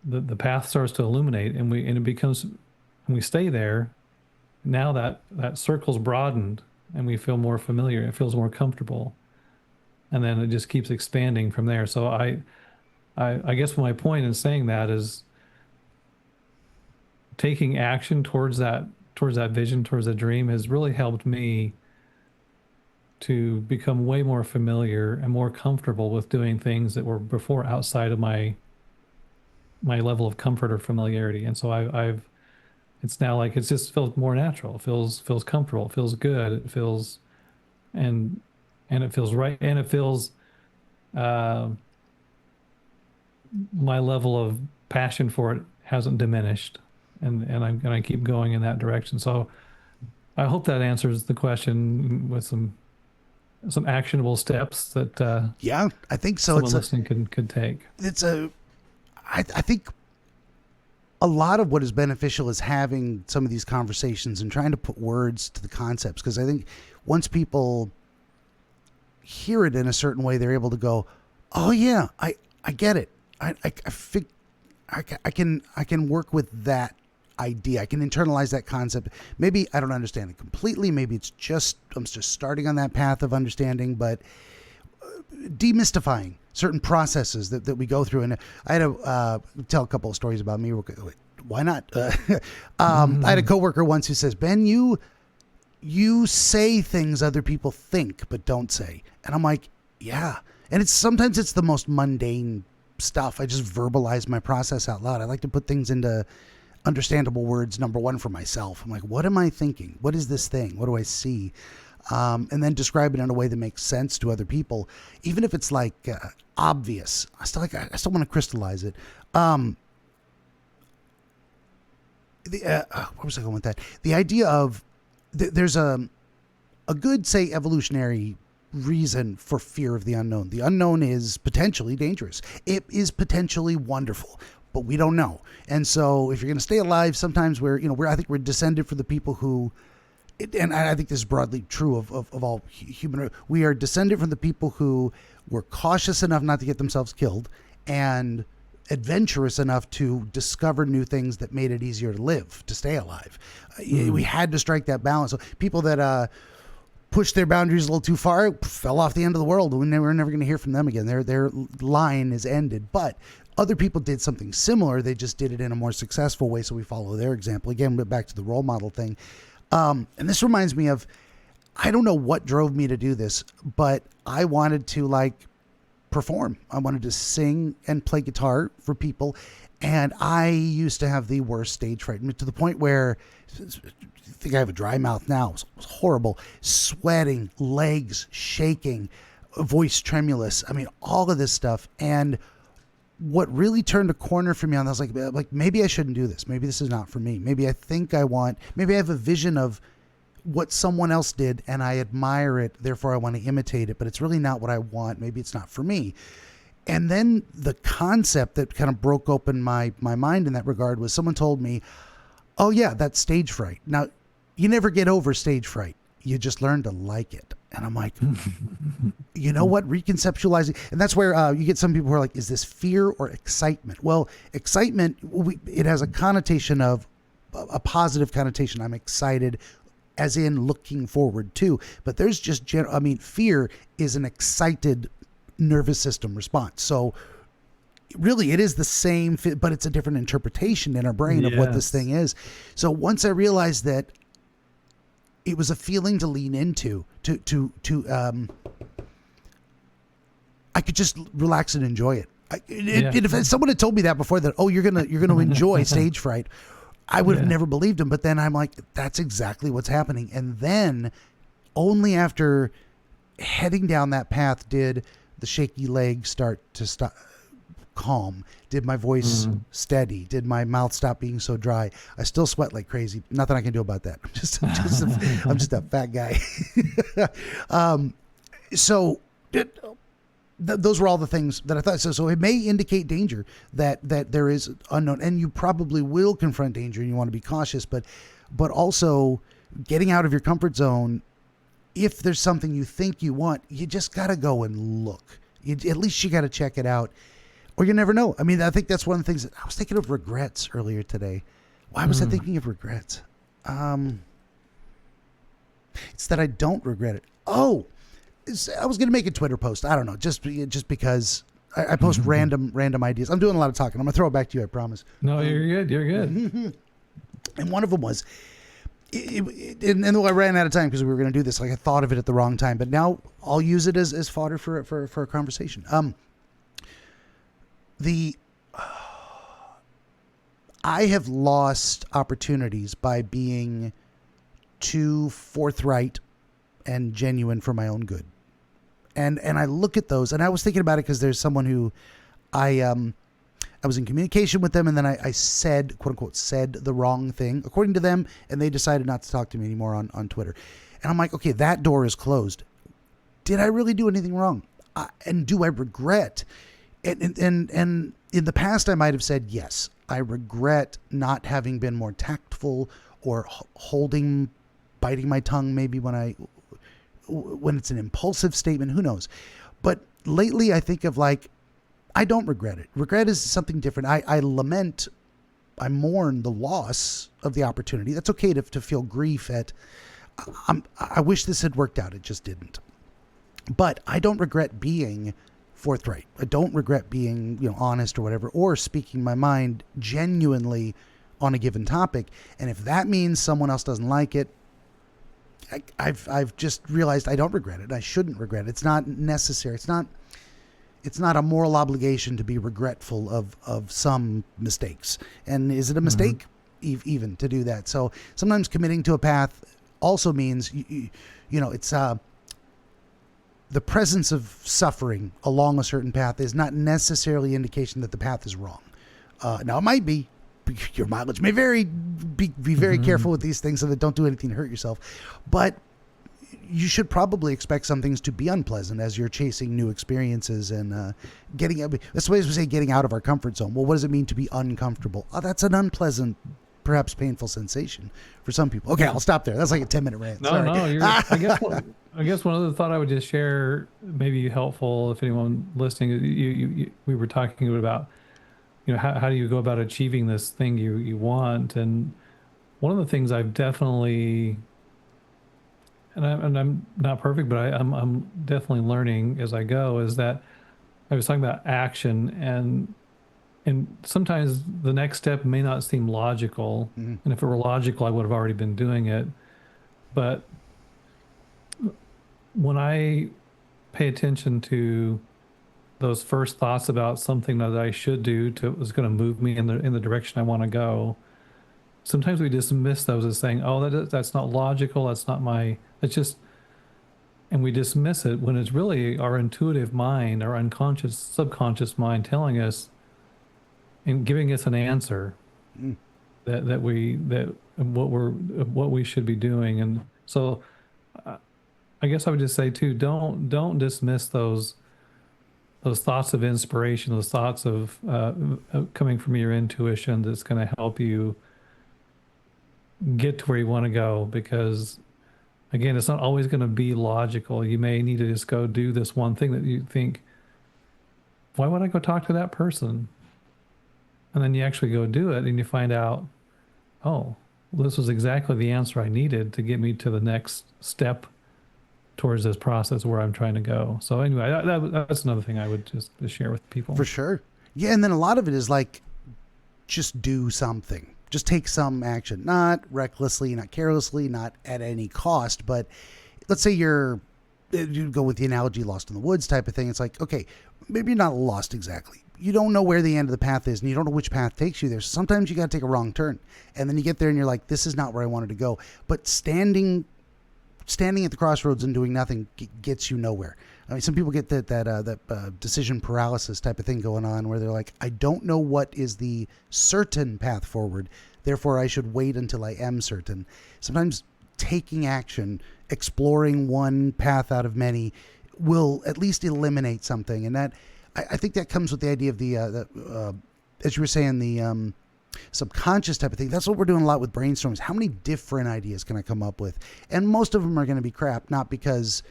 the path starts to illuminate, and it becomes, and we stay there. Now that circle's broadened and we feel more familiar, it feels more comfortable. And then it just keeps expanding from there. So I guess my point in saying that is taking action towards that vision, towards that dream has really helped me to become way more familiar and more comfortable with doing things that were before outside of my level of comfort or familiarity. And so I've it's now like it's just felt more natural. It feels comfortable. It feels good. It feels and it feels right. And it feels my level of passion for it hasn't diminished. And I'm going to keep going in that direction. So I hope that answers the question with some actionable steps that yeah, I think so. Someone listening could take. I think a lot of what is beneficial is having some of these conversations and trying to put words to the concepts, because I think once people hear it in a certain way, they're able to go, oh yeah, I get it. I can work with that idea. I can internalize that concept. Maybe I don't understand it completely. Maybe I'm just starting on that path of understanding, but demystifying certain processes that we go through. And I had to tell a couple of stories about me. Why not? I had a coworker once who says, Ben, you say things other people think but don't say. And I'm like, yeah. And sometimes it's the most mundane stuff. I just verbalize my process out loud. I like to put things into understandable words, number one, for myself. I'm like, what am I thinking? What is this thing? What do I see? And then describe it in a way that makes sense to other people, even if it's like obvious. I still want to crystallize it. Where was I going with that? The idea of there's a good, say, evolutionary reason for fear of the unknown. The unknown is potentially dangerous. It is potentially wonderful, but we don't know. And so if you're going to stay alive, sometimes I think we're descended from the people who, and I think this is broadly true of all human. We are descended from the people who were cautious enough not to get themselves killed and adventurous enough to discover new things that made it easier to live, to stay alive. We had to strike that balance. So people that pushed their boundaries a little too far fell off the end of the world. We're never going to hear from them again. Their line is ended. But other people did something similar. They just did it in a more successful way. So we follow their example. Again, we're back to the role model thing. And this reminds me of, I don't know what drove me to do this, but I wanted to perform. I wanted to sing and play guitar for people. And I used to have the worst stage fright, to the point where I think I have a dry mouth now. It was horrible. Sweating, legs shaking, voice tremulous. I mean, all of this stuff. And what really turned a corner for me on that was like, maybe I shouldn't do this. Maybe this is not for me. Maybe I have a vision of what someone else did and I admire it. Therefore I want to imitate it, but it's really not what I want. Maybe it's not for me. And then the concept that kind of broke open my mind in that regard was someone told me, oh yeah, that's stage fright. Now you never get over stage fright. You just learn to like it. And I'm like, you know what? Reconceptualizing. And that's where you get some people who are like, is this fear or excitement? Well, excitement, it has a connotation of a positive connotation. I'm excited, as in looking forward to. But there's just fear is an excited nervous system response. So really it is the same, but it's a different interpretation in our brain of what this thing is. So once I realized that it was a feeling to lean into, I could just relax and enjoy it. If someone had told me that before, that, oh, you're gonna enjoy stage fright, I would have never believed him. But then I'm like, that's exactly what's happening. And then only after heading down that path did the shaky legs start to stop, calm, did my voice steady, did my mouth stop being so dry. I still sweat like crazy. Nothing I can do about that. I'm just a fat guy. Those were all the things that I thought. So it may indicate danger, that there is unknown, and you probably will confront danger, and you want to be cautious, but also getting out of your comfort zone. If there's something you think you want, you just got to go and look. At least you got to check it out, or you never know. I mean, I think that's one of the things that I was thinking of regrets earlier today. Why was I thinking of regrets? It's that I don't regret it. Oh, I was going to make a Twitter post. I don't know, just because I post random ideas. I'm doing a lot of talking. I'm going to throw it back to you, I promise. No, you're good. You're good. And one of them was, and I ran out of time because we were going to do this. Like, I thought of it at the wrong time, but now I'll use it as fodder for a conversation. I have lost opportunities by being too forthright and genuine for my own good. And I look at those, and I was thinking about it because there's someone who I was in communication with them, and then I said, quote unquote, said the wrong thing according to them, and they decided not to talk to me anymore on Twitter. And I'm like, okay, that door is closed. Did I really do anything wrong? And do I regret? And in the past, I might have said, yes, I regret not having been more tactful or biting my tongue maybe when it's an impulsive statement, who knows? But lately I think of, like, I don't regret it. Regret is something different. I mourn the loss of the opportunity. That's okay to feel grief at, I wish this had worked out. It just didn't. But I don't regret being forthright. I don't regret being, honest or whatever, or speaking my mind genuinely on a given topic. And if that means someone else doesn't like it, I've just realized I don't regret it. I shouldn't regret it. It's not necessary. It's not a moral obligation to be regretful of some mistakes. And is it a mistake even to do that? So sometimes committing to a path also means, it's the presence of suffering along a certain path is not necessarily indication that the path is wrong. Now it might be. Your mileage may vary. Be very careful with these things so that don't do anything to hurt yourself. But you should probably expect some things to be unpleasant as you're chasing new experiences and getting. That's why we say getting out of our comfort zone. Well, what does it mean to be uncomfortable? Oh, that's an unpleasant, perhaps painful sensation for some people. Okay, I'll stop there. That's like a 10-minute rant. No, Sorry. no. I guess one other thought I would just share, maybe helpful if anyone listening. We were talking about, how do you go about achieving this thing you want? And one of the things I've definitely, and I'm not perfect, but I'm definitely learning as I go, is that I was talking about action, and sometimes the next step may not seem logical. And if it were logical, I would have already been doing it. But when I pay attention to those first thoughts about something that I should do was going to move me in the direction I want to go, sometimes we dismiss those as saying, oh, that's not logical. That's just, and we dismiss it when it's really our intuitive mind, our unconscious, subconscious mind telling us and giving us an answer that what we should be doing. And so I guess I would just say too, don't dismiss those thoughts of inspiration, those thoughts of coming from your intuition that's going to help you get to where you want to go, because again, it's not always going to be logical. You may need to just go do this one thing that you think, why would I go talk to that person? And then you actually go do it and you find out, oh, this was exactly the answer I needed to get me to the next step towards this process where I'm trying to go. So anyway, that's another thing I would just share with people. For sure. Yeah. And then a lot of it is like, just do something. Just take some action, not recklessly, not carelessly, not at any cost. But let's say you go with the analogy lost in the woods type of thing. It's like, okay, maybe you're not lost exactly. You don't know where the end of the path is and you don't know which path takes you there. Sometimes you got to take a wrong turn and then you get there and you're like, this is not where I wanted to go. But standing at the crossroads and doing nothing gets you nowhere. I mean, some people get that decision paralysis type of thing going on where they're like, I don't know what is the certain path forward, therefore I should wait until I am certain. Sometimes taking action, exploring one path out of many will at least eliminate something. And that, I think that comes with the idea of the as you were saying, the subconscious type of thing. That's what we're doing a lot with brainstorms. How many different ideas can I come up with? And most of them are going to be crap, not because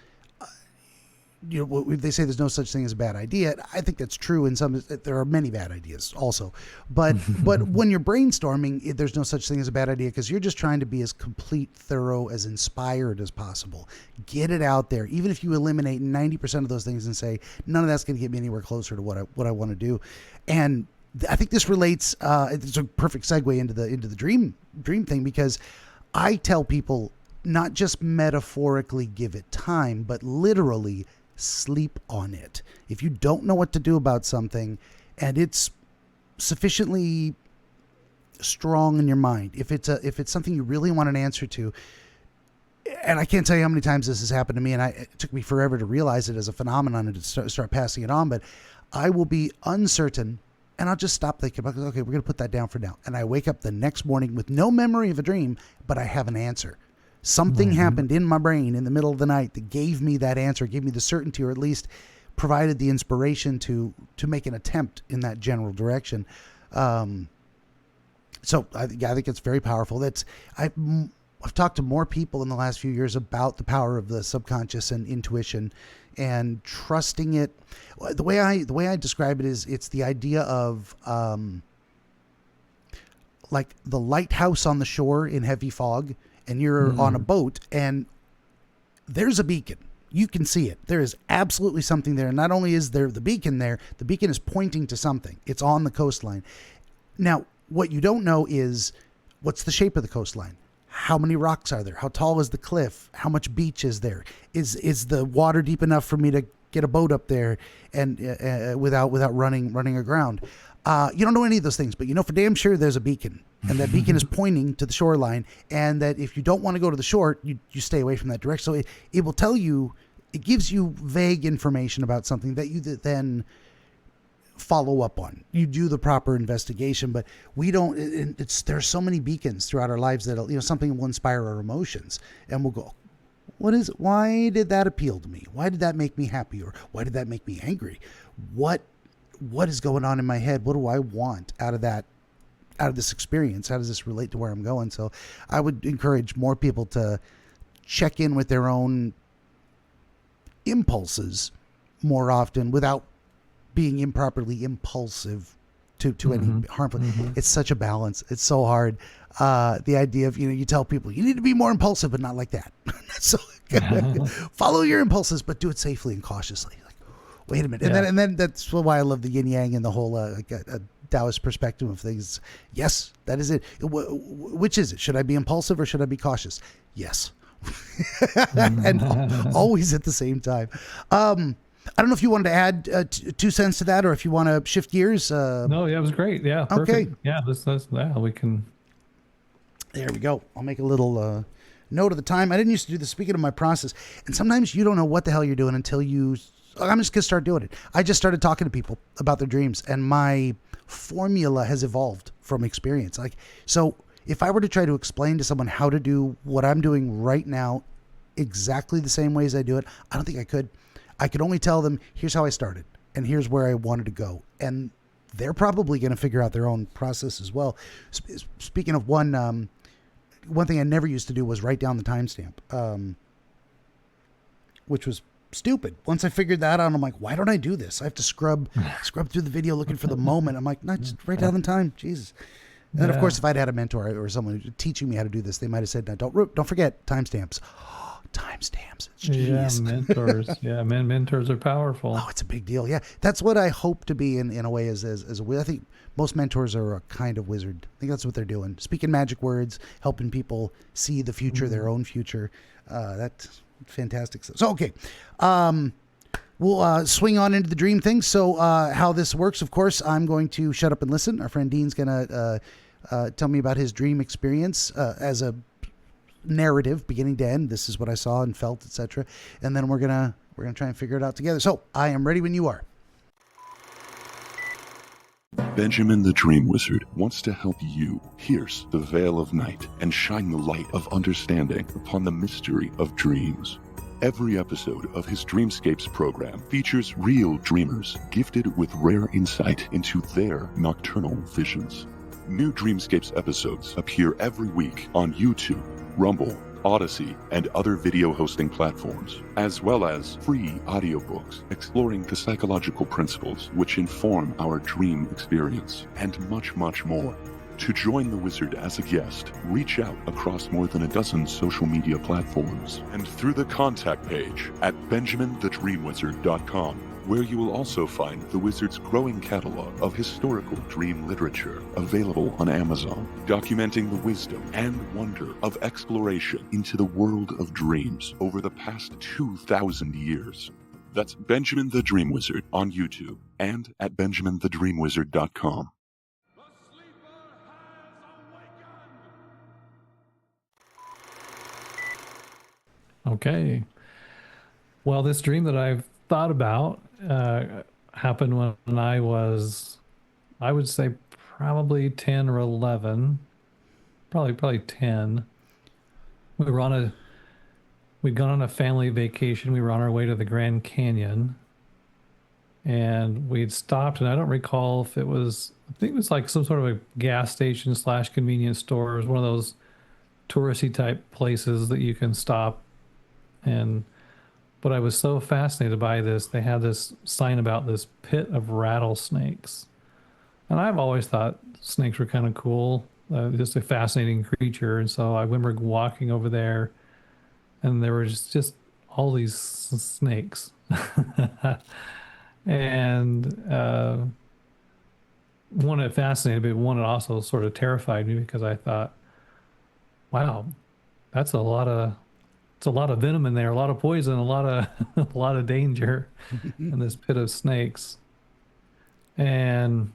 they say there's no such thing as a bad idea. I think that's true. In some, there are many bad ideas also, but when you're brainstorming, there's no such thing as a bad idea because you're just trying to be as complete, thorough, as inspired as possible. Get it out there, even if you eliminate 90% of those things and say none of that's going to get me anywhere closer to what I want to do. And I think this relates. It's a perfect segue into the dream thing, because I tell people not just metaphorically give it time, but literally sleep on it. If you don't know what to do about something and it's sufficiently strong in your mind, if it's something you really want an answer to, and I can't tell you how many times this has happened to me, and it took me forever to realize it as a phenomenon and to start passing it on, but I will be uncertain and I'll just stop thinking about it. Okay, we're going to put that down for now. And I wake up the next morning with no memory of a dream, but I have an answer. Something happened in my brain in the middle of the night that gave me that answer, gave me the certainty, or at least provided the inspiration to make an attempt in that general direction. So I think it's very powerful. I've talked to more people in the last few years about the power of the subconscious and intuition and trusting it. The way I describe it is it's the idea of like the lighthouse on the shore in heavy fog, and you're on a boat and there's a beacon. You can see it. There is absolutely something there. And not only is there the beacon there, the beacon is pointing to something. It's on the coastline. Now, what you don't know is what's the shape of the coastline? How many rocks are there? How tall is the cliff? How much beach is there? Is the water deep enough for me to get a boat up there and without running aground? You don't know any of those things, but you know for damn sure there's a beacon, and that beacon is pointing to the shoreline, and that if you don't want to go to the shore, you stay away from that direction. So it will tell you, it gives you vague information about something that you then follow up on. You do the proper investigation, but we don't. There's so many beacons throughout our lives that something will inspire our emotions, and we'll go, what is it? Why did that appeal to me? Why did that make me happy? Or why did that make me angry? What is going on in my head? What do I want out of this experience? How does this relate to where I'm going? So I would encourage more people to check in with their own impulses more often without being improperly impulsive to any harmful. It's such a balance. It's so hard. The idea of, you tell people you need to be more impulsive, but not like that. So follow your impulses, but do it safely and cautiously. Like, wait a minute. And then that's why I love the yin yang and the whole a Taoist perspective of things. Yes, that is it. Which is it? Should I be impulsive or should I be cautious? Yes. And always at the same time. I don't know if you wanted to add 2 cents to that, or if you want to shift gears. No, yeah, it was great. Yeah, perfect. Okay. Yeah, we can. There we go. I'll make a little note of the time. I didn't used to do this. Speaking of my process, and sometimes you don't know what the hell you're doing until I'm just gonna start doing it. I just started talking to people about their dreams, and my formula has evolved from experience. Like, so if I were to try to explain to someone how to do what I'm doing right now, exactly the same way as I do it, I don't think I could. I could only tell them, here's how I started and here's where I wanted to go. And they're probably going to figure out their own process as well. Speaking of one, one thing I never used to do was write down the timestamp, which was stupid. Once I figured that out, I'm like, why don't I do this? I have to scrub through the video looking for the moment. I'm like, no, just write down the time. Jesus. And then, of course, if I'd had a mentor or someone teaching me how to do this, they might have said, no, don't forget timestamps. Timestamps. Jeez. Yeah, mentors. Yeah, mentors are powerful. Oh, it's a big deal. Yeah, that's what I hope to be in a way as a wizard. I think most mentors are a kind of wizard. I think that's what they're doing. Speaking magic words, helping people see the future, their own future. That's fantastic. So, okay. We'll swing on into the dream thing. So how this works, of course, I'm going to shut up and listen. Our friend Dean's going to tell me about his dream experience as a narrative beginning to end. This is what I saw and felt, etc. And then we're gonna try and figure it out together. So I am ready when you are. Benjamin the Dream Wizard wants to help you pierce the veil of night and shine the light of understanding upon the mystery of dreams. Every episode of his Dreamscapes program features real dreamers gifted with rare insight into their nocturnal visions. New Dreamscapes episodes appear every week on YouTube, Rumble, Odyssey, and other video hosting platforms, as well as free audiobooks exploring the psychological principles which inform our dream experience, and much, much more. To join the wizard as a guest, reach out across more than a dozen social media platforms and through the contact page at benjaminthedreamwizard.com, where you will also find the wizard's growing catalog of historical dream literature available on Amazon, documenting the wisdom and wonder of exploration into the world of dreams over the past 2,000 years. That's Benjamin the Dream Wizard on YouTube and at benjaminthedreamwizard.com. Okay. Well, this dream that I've thought about happened when I was, I would say, probably 10 or 11, probably 10. We'd gone on a family vacation. We were on our way to the Grand Canyon, and we'd stopped, and I don't recall if it was, I think it was like some sort of a gas station / convenience store. It was one of those touristy type places that you can stop. But I was so fascinated by this. They had this sign about this pit of rattlesnakes. And I've always thought snakes were kind of cool, just a fascinating creature. And so I remember walking over there, and there were just all these snakes. And one, it fascinated me, but one, it also sort of terrified me because I thought, wow, that's a lot of venom in there, a lot of poison, a lot of danger in this pit of snakes. And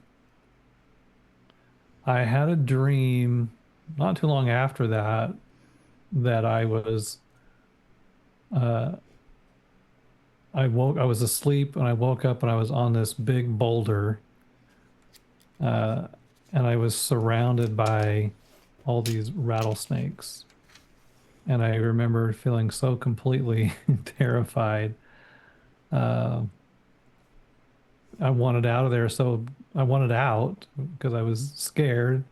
I had a dream not too long after that I was I was asleep, and I woke up, and I was on this big boulder, and I was surrounded by all these rattlesnakes. And I remember feeling so completely terrified. I wanted out of there, so I wanted out because I was scared,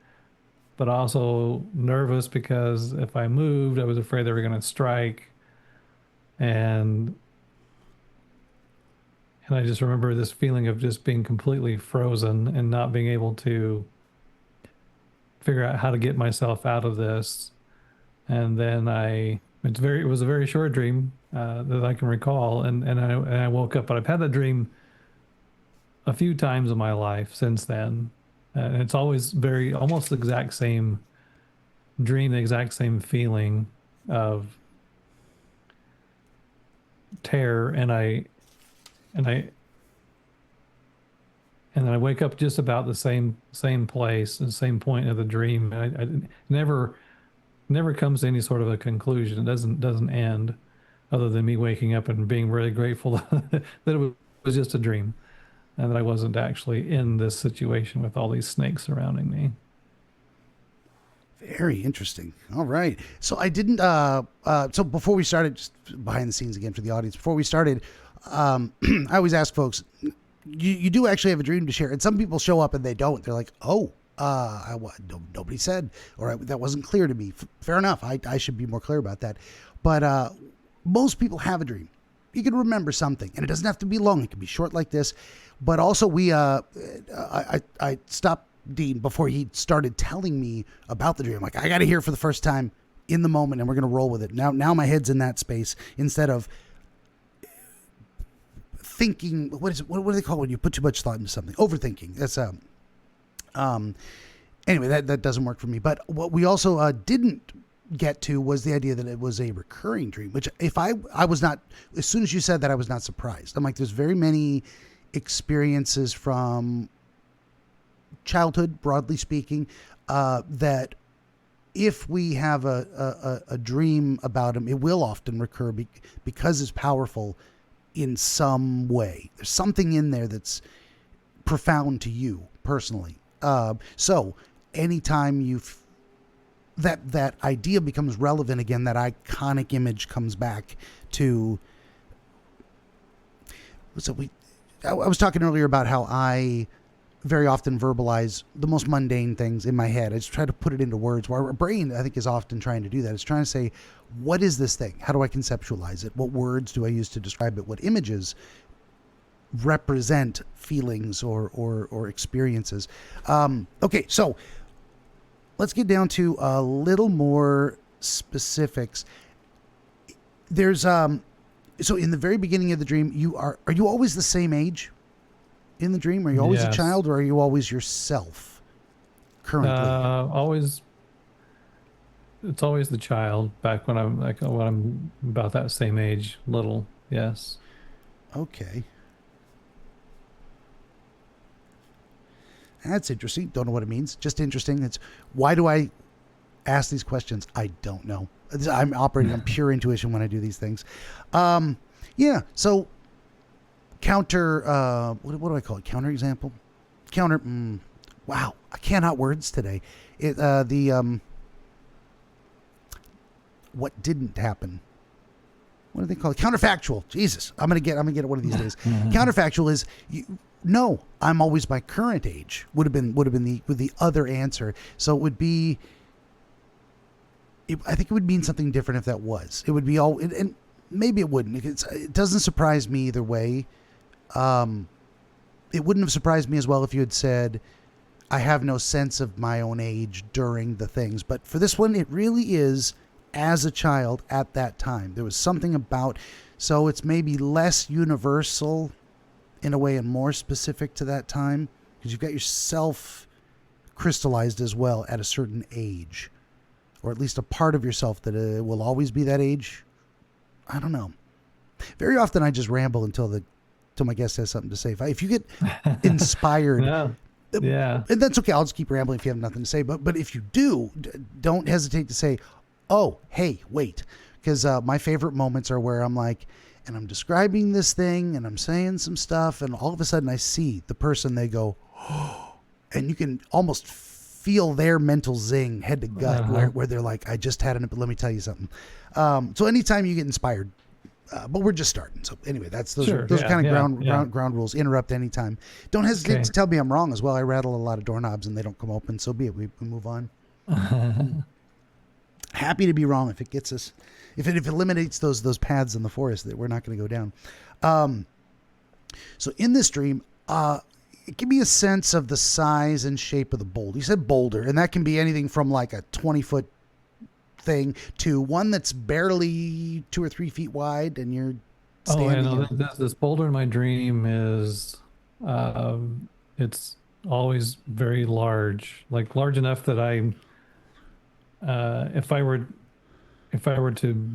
but also nervous because if I moved, I was afraid they were going to strike. And I just remember this feeling of just being completely frozen and not being able to figure out how to get myself out of this. And then it was a very short dream that I can recall, and I woke up. But I've had that dream a few times in my life since then, and it's always almost the exact same dream, the exact same feeling of terror. And then I wake up just about the same place, the same point of the dream. I never comes to any sort of a conclusion. It doesn't end, other than me waking up and being really grateful that it was just a dream, and that I wasn't actually in this situation with all these snakes surrounding me. Very interesting. All right. So I didn't. So before we started, just behind the scenes again for the audience. Before we started, I always ask folks, you do actually have a dream to share, and some people show up and they don't. They're like, oh. Nobody said, or that wasn't clear to me. Fair enough. I should be more clear about that. But most people have a dream. You can remember something, and it doesn't have to be long. It can be short like this. But also, I stopped Dean before he started telling me about the dream. I'm like, I got to hear it for the first time in the moment, and we're going to roll with it. Now my head's in that space instead of thinking. What do they call it when you put too much thought into something? Overthinking. That's anyway, that doesn't work for me. But what we also didn't get to was the idea that it was a recurring dream, which if I was not, as soon as you said that, I was not surprised. I'm like, there's very many experiences from childhood, broadly speaking, that if we have a dream about him, it will often recur because it's powerful in some way. There's something in there that's profound to you personally. So anytime that idea becomes relevant again, that iconic image comes back to. So I was talking earlier about how I very often verbalize the most mundane things in my head. I just try to put it into words. Where our brain, I think, is often trying to do that. It's trying to say, what is this thing? How do I conceptualize it? What words do I use to describe it? What images represent feelings or experiences? Okay, so let's get down to a little more specifics. There's so in the very beginning of the dream, are you always the same age in the dream? Are you always a child, or are you always yourself currently? It's always the child back when I'm about that same age, little. Yes. Okay. That's interesting. Don't know what it means. Just interesting. Why do I ask these questions? I don't know. I'm operating on pure intuition when I do these things. Yeah. So counter, what do I call it? Counter example? Counter. Wow. I cannot words today. What didn't happen? What do they call it? Counterfactual. Jesus. I'm gonna get it one of these days. Counterfactual is no, I'm always my current age. Would have been the other answer. So it would be. I think it would mean something different if that was. It would be all, and maybe it wouldn't. It doesn't surprise me either way. It wouldn't have surprised me as well if you had said, I have no sense of my own age during the things. But for this one, it really is as a child at that time. There was something about, so it's maybe less universal in a way and more specific to that time because you've got yourself crystallized as well at a certain age. Or at least a part of yourself that will always be that age. I don't know. Very often I just ramble until my guest has something to say. If you get inspired, yeah, and that's okay. I'll just keep rambling if you have nothing to say. But if you do, don't hesitate to say, "Oh, hey, wait," because my favorite moments are where I'm like, and I'm describing this thing, and I'm saying some stuff, and all of a sudden I see the person. They go, oh, and you can almost feel their mental zing head to gut where they're like, I just had it, but let me tell you something. So anytime you get inspired, but we're just starting. So anyway, those are kind of ground rules. Interrupt anytime. Don't hesitate to tell me I'm wrong as well. I rattle a lot of doorknobs and they don't come open. So be it. We move on. Happy to be wrong if it gets us, if it eliminates those paths in the forest that we're not going to go down. So in this dream, give me a sense of the size and shape of the boulder. You said boulder, and that can be anything from like a 20-foot thing to one that's barely 2 or 3 feet wide, and you're standing. Oh, I know. This boulder in my dream is, it's always very large, like large enough that if I were to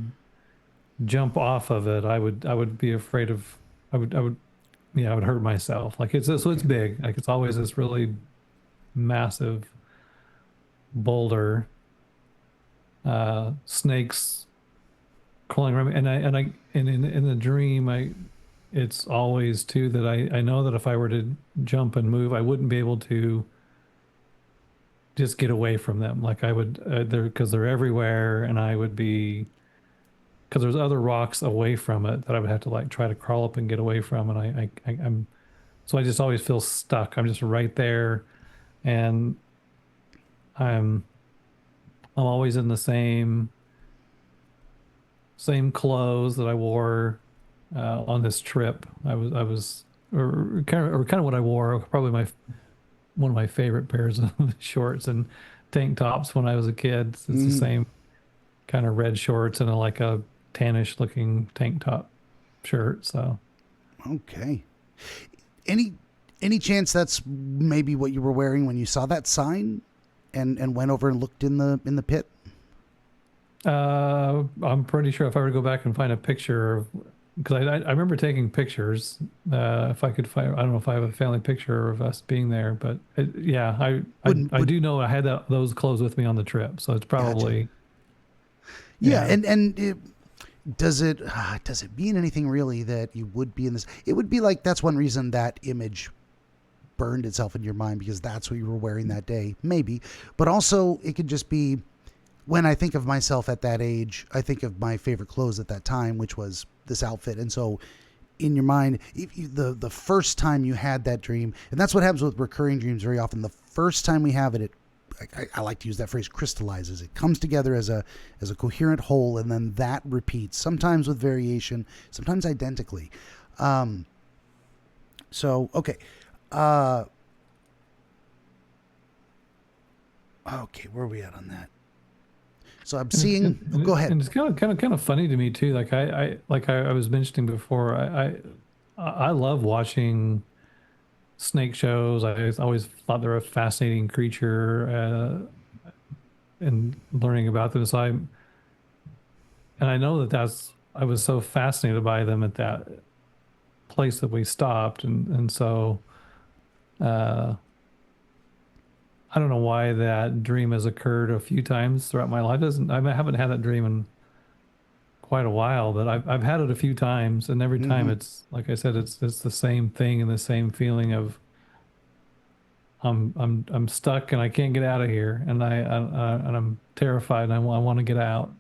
jump off of it, I would be afraid of, I would hurt myself. Like so it's big. Like it's always this really massive boulder, snakes crawling around me. And in the dream, it's always too that I know that if I were to jump and move, I wouldn't be able to just get away from them. Like I would, because they're everywhere, and I would be, because there's other rocks away from it that I would have to like try to crawl up and get away from, and so I just always feel stuck. I'm just right there, and I'm always in the same clothes that I wore on this trip. Or kind of what I wore. Probably one of my favorite pairs of shorts and tank tops when I was a kid. It's the same kind of red shorts and like a tannish looking tank top shirt. So, Okay. Any chance that's maybe what you were wearing when you saw that sign and went over and looked in the pit? I'm pretty sure if I were to go back and find a picture of, because I remember taking pictures. If I could find, I don't know if I have a family picture of us being there, but yeah, I do know I had those clothes with me on the trip, so it's probably. Gotcha. Yeah, and does it mean anything really that you would be in this? It would be like that's one reason that image burned itself in your mind, because that's what you were wearing that day, maybe. But also it could just be, when I think of myself at that age, I think of my favorite clothes at that time, which was this outfit. And so in your mind, the first time you had that dream, and that's what happens with recurring dreams very often. The first time we have it, I like to use that phrase, crystallizes. It comes together as a coherent whole, and then that repeats, sometimes with variation, sometimes identically. So, okay. Okay, where are we at on that? So I'm seeing. Go ahead. And it's kind of funny to me too. Like I was mentioning before, I love watching snake shows. I always thought they were a fascinating creature, and learning about them. So I know I was so fascinated by them at that place that we stopped, and so. I don't know why that dream has occurred a few times throughout my life. I haven't had that dream in quite a while, but I've had it a few times, and every time it's like I said, it's the same thing and the same feeling of I'm stuck and I can't get out of here, and I'm terrified and I want to get out,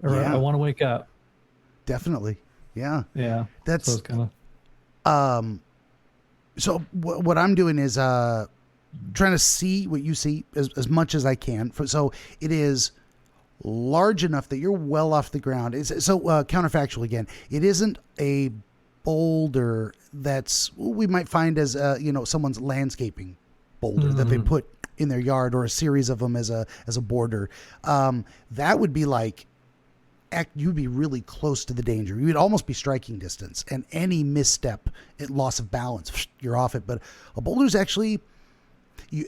or I want to wake up. Definitely, yeah. That's so kind of. So what I'm doing is trying to see what you see as much as I can. So it is large enough that you're well off the ground. So counterfactual again. It isn't a boulder that's we might find as someone's landscaping boulder that they put in their yard, or a series of them as a border. That would be like you'd be really close to the danger. You would almost be striking distance, and any misstep, loss of balance, you're off it. But a boulder's actually,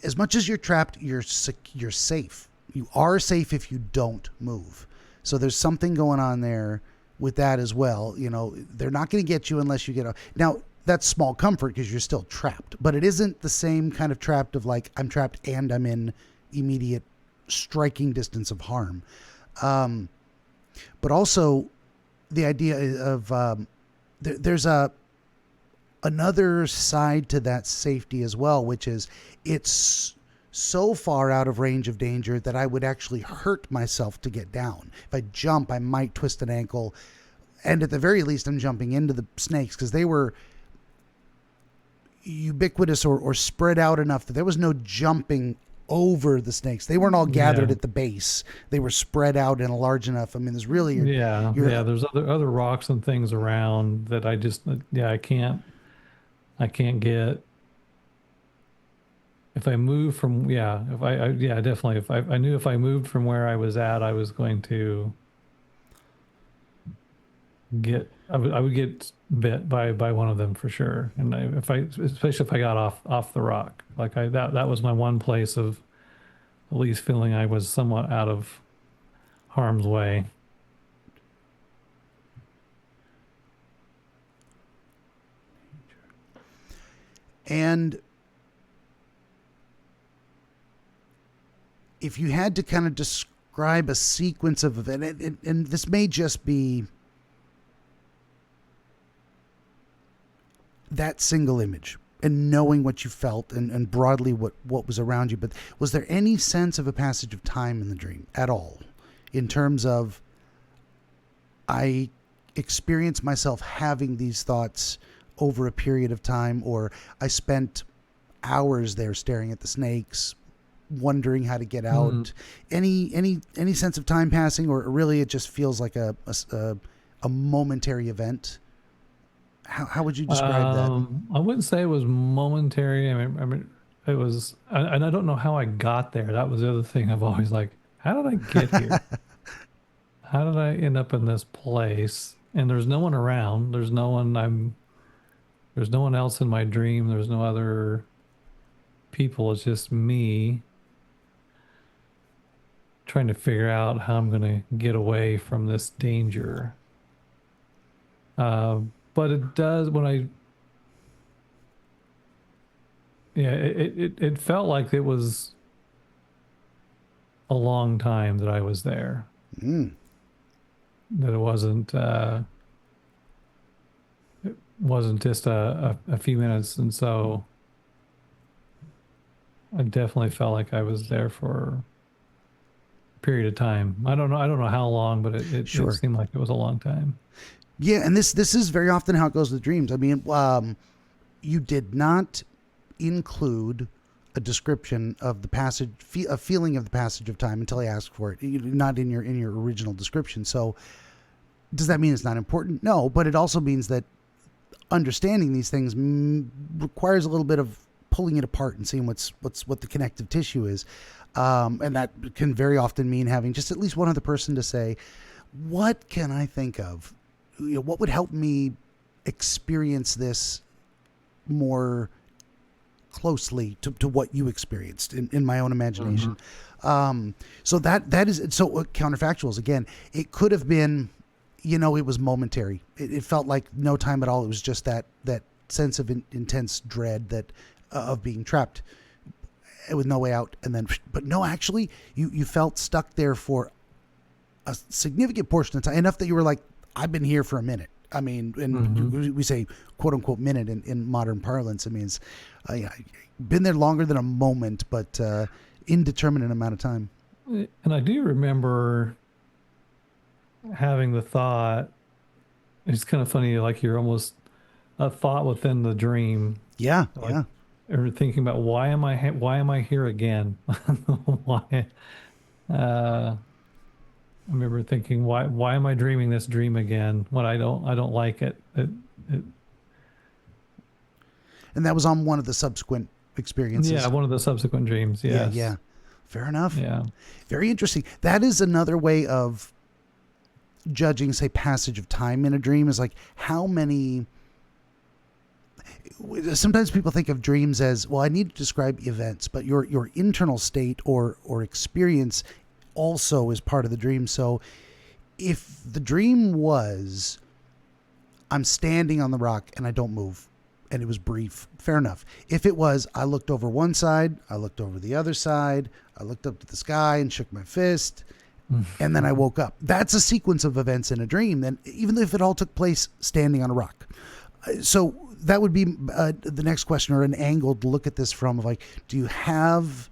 as much as you're trapped, you're safe. You are safe if you don't move. So there's something going on there with that as well. They're not going to get you unless you get out. Now, that's small comfort because you're still trapped, but it isn't the same kind of trapped of like, I'm trapped and I'm in immediate striking distance of harm. But also the idea of there's another side to that safety as well, which is it's so far out of range of danger that I would actually hurt myself to get down. If I jump, I might twist an ankle, and at the very least I'm jumping into the snakes because they were ubiquitous or spread out enough that there was no jumping over the snakes. They weren't all gathered at the base. They were spread out and large enough. I mean, there's really there's other rocks and things around that I just I can't get. If I move from definitely, if I knew if I moved from where I was at, I was going to I would get bit by one of them for sure. And especially if I got off the rock, that was my one place of at least feeling I was somewhat out of harm's way. And if you had to kind of describe a sequence of events, and this may just be that single image and knowing what you felt and broadly what was around you, but was there any sense of a passage of time in the dream at all, in terms of I experience myself having these thoughts over a period of time, or I spent hours there staring at the snakes, wondering how to get out? Any sense of time passing, or really it just feels like a momentary event? How would you describe that? I wouldn't say it was momentary. I mean, it was, and I don't know how I got there. That was the other thing. I've always like, how did I get here? How did I end up in this place? And there's no one around. There's no one else in my dream. There's no other people. It's just me trying to figure out how I'm going to get away from this danger. But it does it felt like it was a long time that I was there. That it wasn't just a few minutes, and so I definitely felt like I was there for a period of time. I don't know how long, but it seemed like it was a long time. Yeah, and this is very often how it goes with dreams. I mean, you did not include a description of the passage, a feeling of the passage of time until I asked for it. Not in your original description. So, does that mean it's not important? No, but it also means that understanding these things requires a little bit of pulling it apart and seeing what the connective tissue is, and that can very often mean having just at least one other person to say, "What can I think of? What would help me experience this more closely to what you experienced in my own imagination." So that is so counterfactuals. Again, it could have been, it was momentary. It felt like no time at all. It was just that sense of intense dread that of being trapped with no way out. And then, but no, actually you felt stuck there for a significant portion of time, enough that you were like, I've been here for a minute. I mean, and we say quote unquote minute in modern parlance. It means I've been there longer than a moment, but indeterminate amount of time. And I do remember having the thought, it's kind of funny, like you're almost a thought within the dream. Yeah. Like, yeah. Or thinking about why am I here again? Why? I remember thinking, why am I dreaming this dream again when I don't like it? And that was on one of the subsequent experiences. Yeah, one of the subsequent dreams. Yes. Yeah. Fair enough. Yeah. Very interesting. That is another way of judging, say, passage of time in a dream, is like how many. Sometimes people think of dreams as, well, I need to describe events, but your internal state or experience also is part of the dream. So if the dream was, I'm standing on the rock and I don't move, and it was brief, fair enough. If it was, I looked over one side, I looked over the other side, I looked up to the sky and shook my fist, and then I woke up. That's a sequence of events in a dream, then, even if it all took place standing on a rock. So that would be the next question, or an angle to look at this from, of like, do you have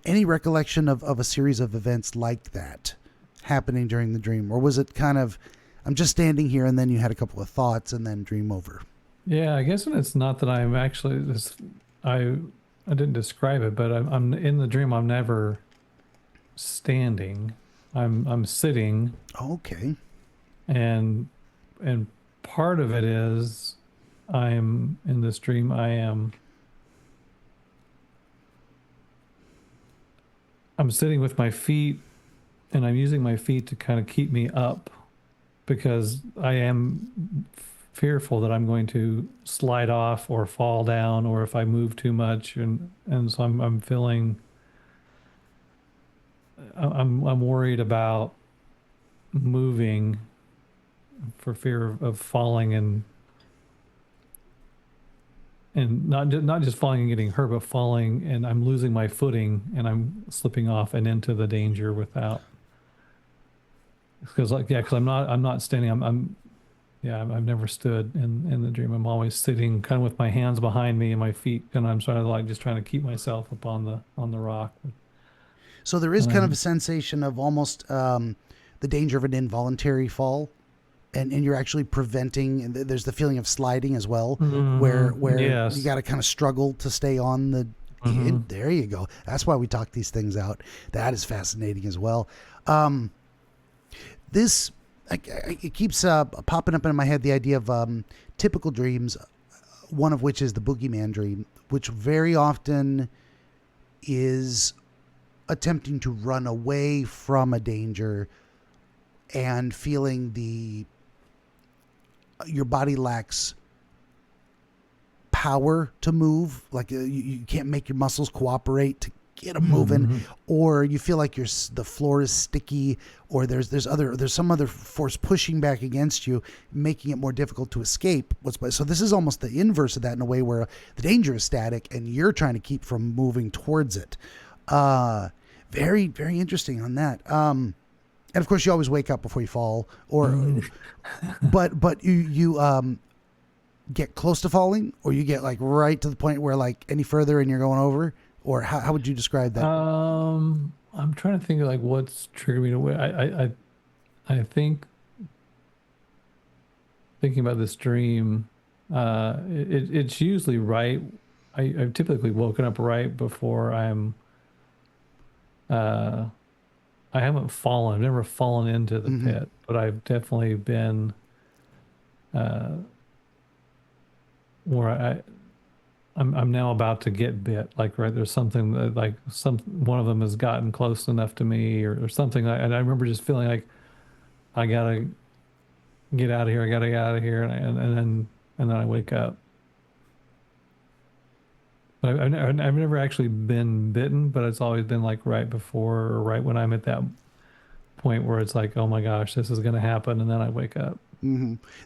any recollection of a series of events like that happening during the dream? Or was it kind of, I'm just standing here, and then you had a couple of thoughts and then dream over? Yeah, I guess it's not that I'm actually I didn't describe it, but I'm in the dream. I'm never standing. I'm sitting. Okay. And part of it is I'm in this dream. I'm sitting with my feet, and I'm using my feet to kind of keep me up, because I am fearful that I'm going to slide off or fall down, or if I move too much, and so I'm feeling, I'm worried about moving for fear of falling and not just falling and getting hurt, but falling and I'm losing my footing and I'm slipping off and into the danger without. Because I'm not standing. I've never stood in the dream. I'm always sitting, kind of with my hands behind me and my feet, and I'm sort of like just trying to keep myself up on the rock. So there is kind of a sensation of almost the danger of an involuntary fall. And you're actually preventing, and there's the feeling of sliding as well, where yes. you got to kind of struggle to stay on the There you go. That's why we talk these things out. That is fascinating as well. It keeps popping up in my head, the idea of typical dreams, one of which is the boogeyman dream, which very often is attempting to run away from a danger and feeling your body lacks power to move, like you can't make your muscles cooperate to get them moving, or you feel like the floor is sticky, or there's some other force pushing back against you, making it more difficult to escape. So this is almost the inverse of that, in a way where the danger is static and you're trying to keep from moving towards it. Very, very interesting on that. And of course, you always wake up before you fall, but you get close to falling, or you get like right to the point where like any further and you're going over, or how would you describe that? I'm trying to think of like what's triggered me to wait. I think thinking about this dream, it's usually right. I've typically woken up right before I'm. I haven't fallen. I've never fallen into the pit, but I've definitely been where I'm now about to get bit. Like, right, there's something that like one of them has gotten close enough to me or something. And I remember just feeling like I gotta get out of here. I gotta get out of here, and then I wake up. But I've never actually been bitten, but it's always been like right before or right when I'm at that point where it's like, oh my gosh, this is going to happen, and then I wake up.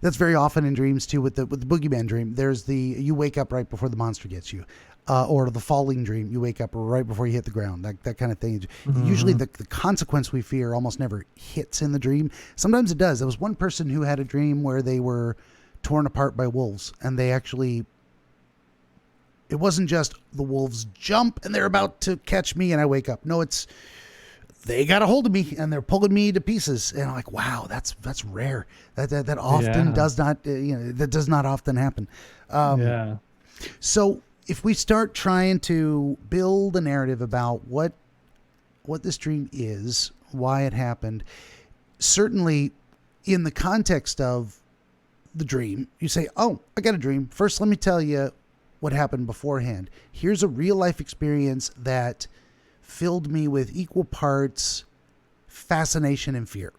That's very often in dreams too. With the boogeyman dream, there's you wake up right before the monster gets you, or the falling dream, you wake up right before you hit the ground. That kind of thing. Usually, the consequence we fear almost never hits in the dream. Sometimes it does. There was one person who had a dream where they were torn apart by wolves, and they actually. It wasn't just the wolves jump and they're about to catch me and I wake up. No, they got a hold of me and they're pulling me to pieces. And I'm like, wow, that's rare. That often does not, that does not often happen. So if we start trying to build a narrative about what this dream is, why it happened, certainly in the context of the dream, you say, oh, I got a dream. First, let me tell you what happened beforehand. Here's a real life experience that filled me with equal parts fascination and fear.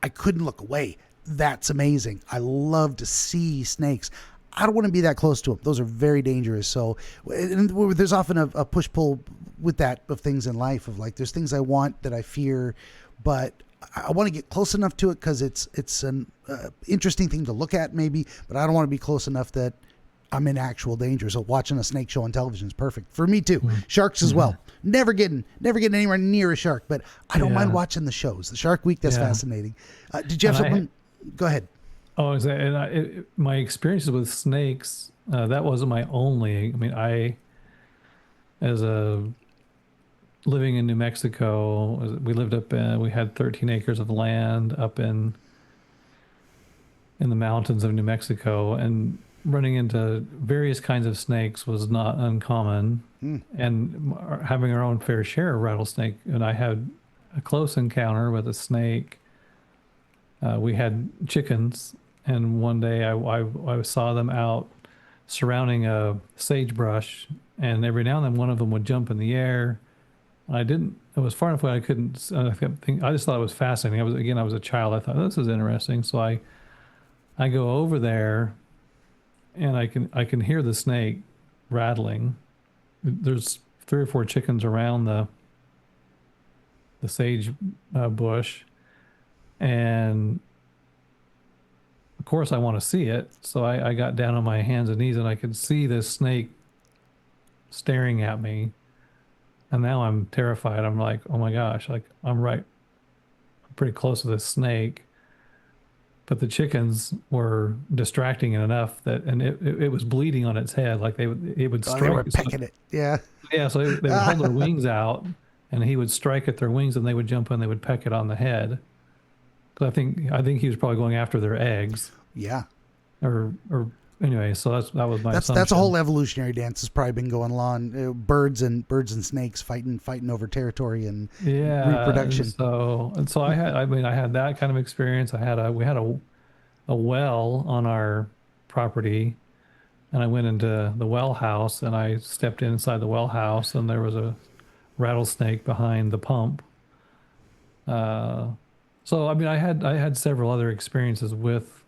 I couldn't look away. That's amazing. I love to see snakes. I don't want to be that close to them. Those are very dangerous. So there's often a push-pull with that of things in life, of like, there's things I want that I fear, but I want to get close enough to it because it's an interesting thing to look at maybe, but I don't want to be close enough that I'm in actual danger. So watching a snake show on television is perfect for me too. Sharks as well. Never getting anywhere near a shark, but I don't mind watching the shows. The Shark Week, that's fascinating. Did you have something? Go ahead. Oh, and my experiences with snakes, that wasn't my only. I mean, living in New Mexico, we lived we had 13 acres of land up in the mountains of New Mexico, and running into various kinds of snakes was not uncommon, and having our own fair share of rattlesnake. And I had a close encounter with a snake. We had chickens, and one day I saw them out surrounding a sagebrush, and every now and then one of them would jump in the air. It was far enough away I couldn't. I just thought it was fascinating. I was a child. I thought, this is interesting. So I go over there, and I can hear the snake rattling. There's 3 or 4 chickens around the sage bush, and of course I want to see it. So I got down on my hands and knees, and I could see this snake staring at me. And now I'm terrified. I'm like, oh my gosh, like I'm pretty close to this snake. But the chickens were distracting it enough and it was bleeding on its head. Like it would strike. They were pecking it. Yeah. Yeah. So they would hold their wings out, and he would strike at their wings, and they would jump and they would peck it on the head. Because I think he was probably going after their eggs. Yeah. Or anyway, so that was my That's assumption. a whole evolutionary dance that's probably been going on. Birds and snakes fighting over territory and reproduction. So I had that kind of experience. We had a well on our property, and I went into the well house and I stepped inside the well house and there was a rattlesnake behind the pump. So I had several other experiences with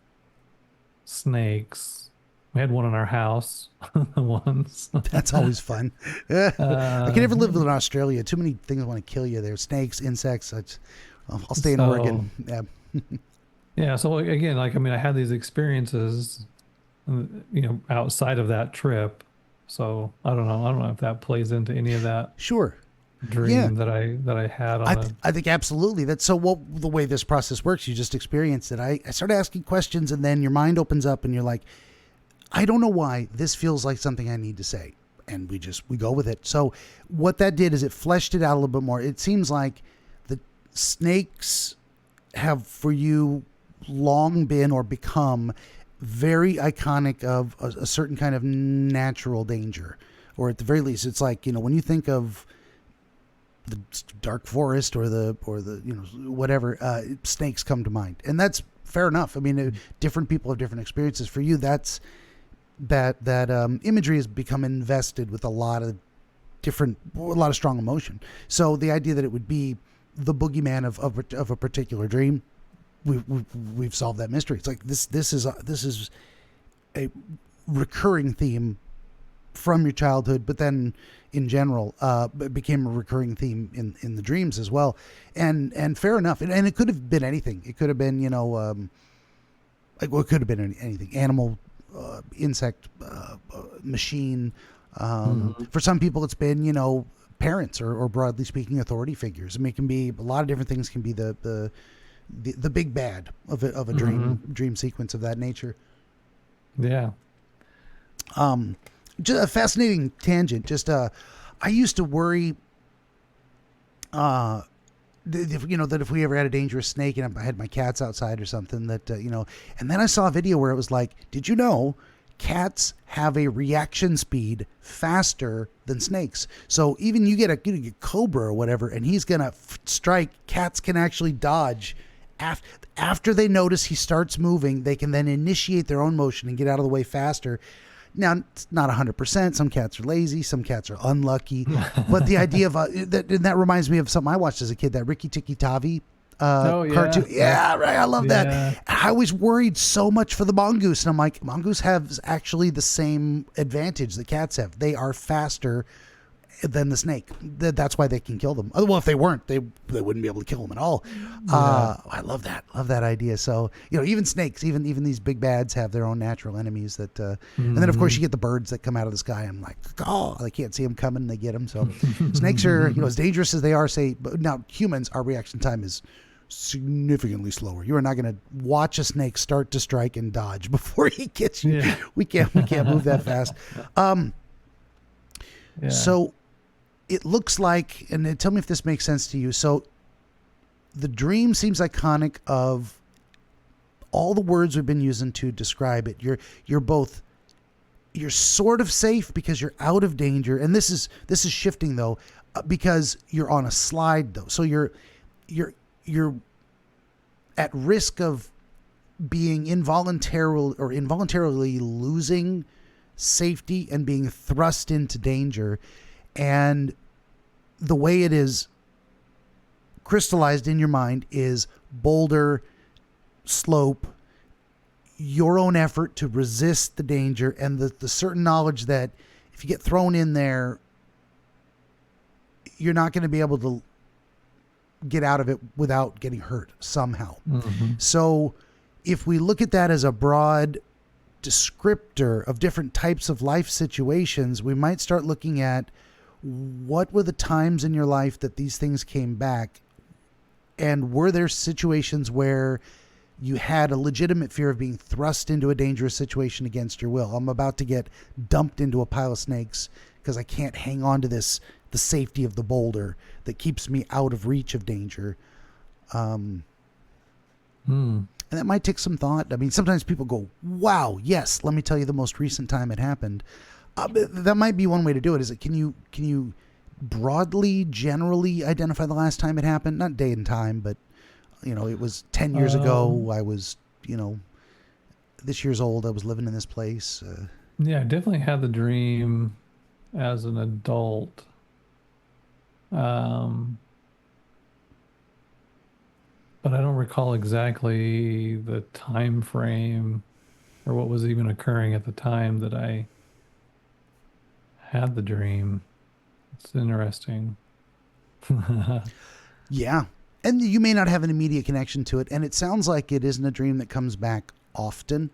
snakes. We had one in our house once. That's always fun. I can never live in Australia. Too many things want to kill you there. Snakes, insects. I'll stay in Oregon. Yeah. Yeah. So again, I had these experiences, outside of that trip. So I don't know if that plays into any of that Sure. dream that I had on I think absolutely. That's so the way this process works, you just experience it. I started asking questions and then your mind opens up and you're like, I don't know why this feels like something I need to say. And we go with it. So what that did is it fleshed it out a little bit more. It seems like the snakes have for you long been or become very iconic of a certain kind of natural danger, or at the very least, it's like, when you think of the dark forest or the whatever, snakes come to mind, and that's fair enough. I mean, different people have different experiences. For you, that's that imagery has become invested with a lot of strong emotion. So the idea that it would be the boogeyman of a particular dream, we've solved that mystery. It's like this is a recurring theme from your childhood, but then in general, it became a recurring theme in the dreams as well. And fair enough. And it could have been anything. It could have been, it could have been anything, animal, insect, machine. For some people, it's been, parents or broadly speaking, authority figures. I mean, it can be a lot of different things. Can be the big bad of a dream sequence of that nature. Yeah. Just a fascinating tangent. I used to worry, that if we ever had a dangerous snake and I had my cats outside or something, that and then I saw a video where it was like, did you know cats have a reaction speed faster than snakes? So even you get a cobra or whatever, and he's gonna strike. Cats can actually dodge. After they notice he starts moving, they can then initiate their own motion and get out of the way faster. Now, it's not 100%. Some cats are lazy. Some cats are unlucky. But the idea of that reminds me of something I watched as a kid, that Rikki Tikki Tavi cartoon. Yeah, right. I love that. I always worried so much for the mongoose. And I'm like, mongoose have actually the same advantage that cats have. They are faster than the snake. That's why they can kill them. Well, if they weren't, they wouldn't be able to kill them at all. I love that. Love that idea. So, even snakes, even these big bads have their own natural enemies that, and then of course you get the birds that come out of the sky. I'm like, oh, they can't see them coming. They get them. So snakes are, as dangerous as they are, but now humans, our reaction time is significantly slower. You are not going to watch a snake start to strike and dodge before he gets you. Yeah. We can't move that fast. So it looks like, and tell me if this makes sense to you. So the dream seems iconic of all the words we've been using to describe it. You're sort of safe because you're out of danger. And this is shifting though, because you're on a slide though. So you're at risk of being involuntarily losing safety and being thrust into danger. And the way it is crystallized in your mind is boulder, slope, your own effort to resist the danger, and the certain knowledge that if you get thrown in there, you're not going to be able to get out of it without getting hurt somehow. So if we look at that as a broad descriptor of different types of life situations, we might start looking at what were the times in your life that these things came back, and were there situations where you had a legitimate fear of being thrust into a dangerous situation against your will. I'm about to get dumped into a pile of snakes because I can't hang on to the safety of the boulder that keeps me out of reach of danger. Hmm. And that might take some thought. I mean, sometimes people go, wow, yes, let me tell you the most recent time it happened. That might be one way to do it. Is it, can you broadly, generally identify the last time it happened? Not day and time, but, it was 10 years ago. I was, this year's old. I was living in this place. Yeah, I definitely had the dream as an adult. But I don't recall exactly the time frame or what was even occurring at the time that I had the dream. It's interesting. Yeah. And you may not have an immediate connection to it. And it sounds like it isn't a dream that comes back often.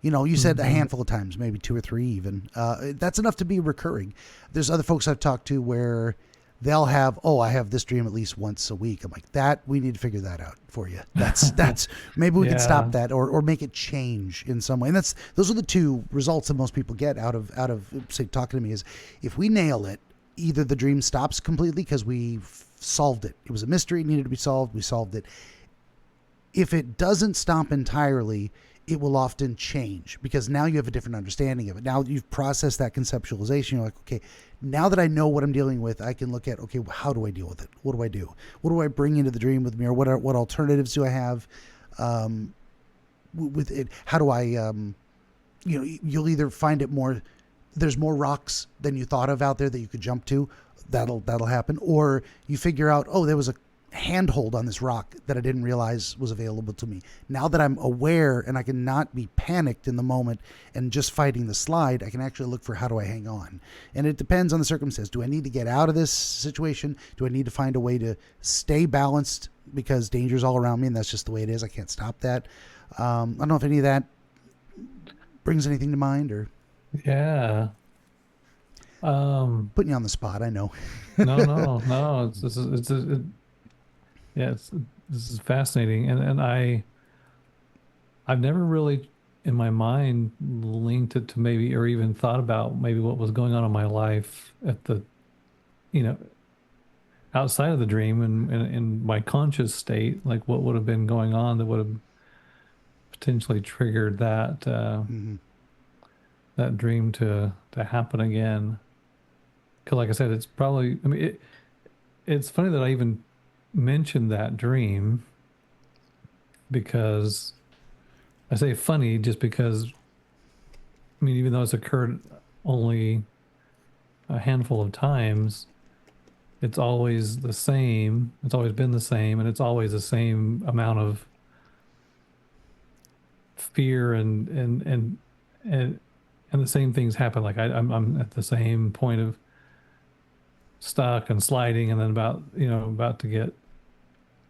You said a handful of times, maybe 2 or 3 even. That's enough to be recurring. There's other folks I've talked to where they'll have, I have this dream at least once a week. I'm like, we need to figure that out for you. That's maybe we can stop that or make it change in some way. And those are the 2 results that most people get out of say talking to me is if we nail it, either the dream stops completely because we solved it. It was a mystery, it needed to be solved. We solved it. If it doesn't stop entirely, it will often change because now you have a different understanding of it. Now you've processed that conceptualization. You're like, okay, now that I know what I'm dealing with, I can look at, okay, how do I deal with it? What do I do? What do I bring into the dream with me? Or what alternatives do I have with it? How do I, you'll either find it there's more rocks than you thought of out there that you could jump to. That'll happen. Or you figure out, there was a handhold on this rock that I didn't realize was available to me. Now that I'm aware and I can not be panicked in the moment and just fighting the slide, I can actually look for how do I hang on. And it depends on the circumstance. Do I need to get out of this situation? Do I need to find a way to stay balanced because danger's all around me and that's just the way it is? I can't stop that. I don't know if any of that brings anything to mind or... Yeah. Putting you on the spot, I know. No. This is fascinating, and I've never really in my mind linked it to maybe or even thought about maybe what was going on in my life at the, outside of the dream and in my conscious state, like what would have been going on that would have potentially triggered that that dream to happen again. Because like I said, it's probably, it's funny that I even mentioned that dream because I say funny just because, even though it's occurred only a handful of times, it's always the same. It's always been the same, and it's always the same amount of fear and the same things happen. Like I'm at the same point of stuck and sliding, and then about to get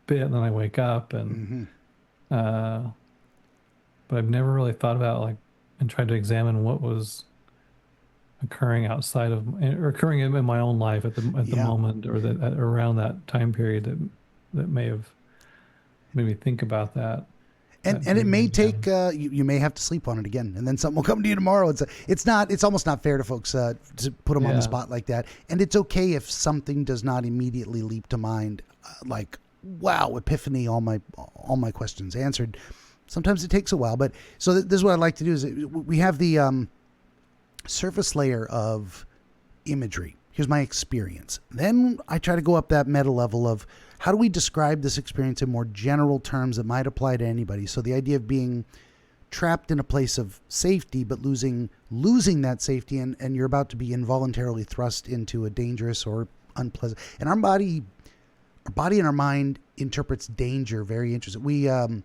bit, and then I wake up, and but I've never really thought about and tried to examine what was occurring outside of or occurring in my own life at the moment or that around that time period that may have made me think about that. And it may take you may have to sleep on it again, and then something will come to you tomorrow. It's almost not fair to folks to put them on the spot like that. And it's okay if something does not immediately leap to mind, like wow, epiphany, all my questions answered. Sometimes it takes a while, but so this is what I like to do is we have the surface layer of imagery. Here's my experience. Then I try to go up that meta level of how do we describe this experience in more general terms that might apply to anybody. So the idea of being trapped in a place of safety, but losing that safety, and you're about to be involuntarily thrust into a dangerous or unpleasant. And our body and our mind interprets danger very interesting.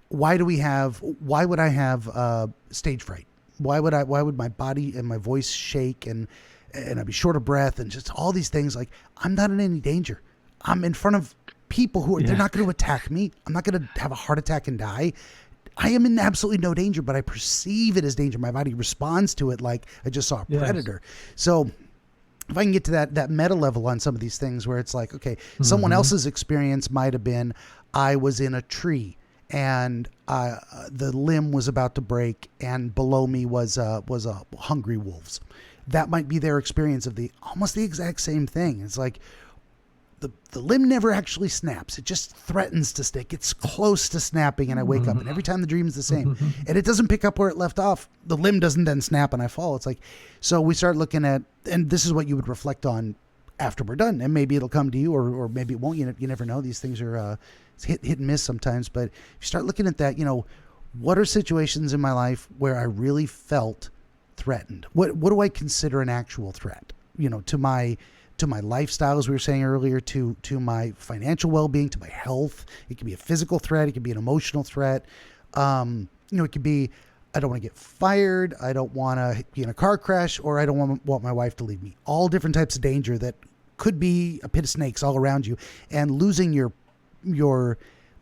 Why would I have stage fright? Why would my body and my voice shake and I'd be short of breath and just all these things? Like, I'm not in any danger. I'm in front of people who they're not going to attack me. I'm not going to have a heart attack and die. I am in absolutely no danger, but I perceive it as danger. My body responds to it like I just saw a predator. So if I can get to that meta level on some of these things where it's like, okay, someone else's experience might have been, I was in a tree and the limb was about to break, and below me was a hungry wolves. That might be their experience of almost the exact same thing. It's like, the limb never actually snaps. It just threatens to stick. It's close to snapping, and I wake up, and every time the dream is the same. And it doesn't pick up where it left off. The limb doesn't then snap, and I fall. It's like, so we start looking at, and this is what you would reflect on after we're done. And maybe it'll come to you, or maybe it won't. You never know. These things are it's hit and miss sometimes. But if you start looking at that, what are situations in my life where I really felt threatened? What do I consider an actual threat? To my lifestyle, as we were saying earlier, to my financial well-being, to my health. It can be a physical threat. It can be an emotional threat. It could be, I don't want to get fired. I don't want to be in a car crash, or I don't want my wife to leave me. All different types of danger that could be a pit of snakes all around you, and losing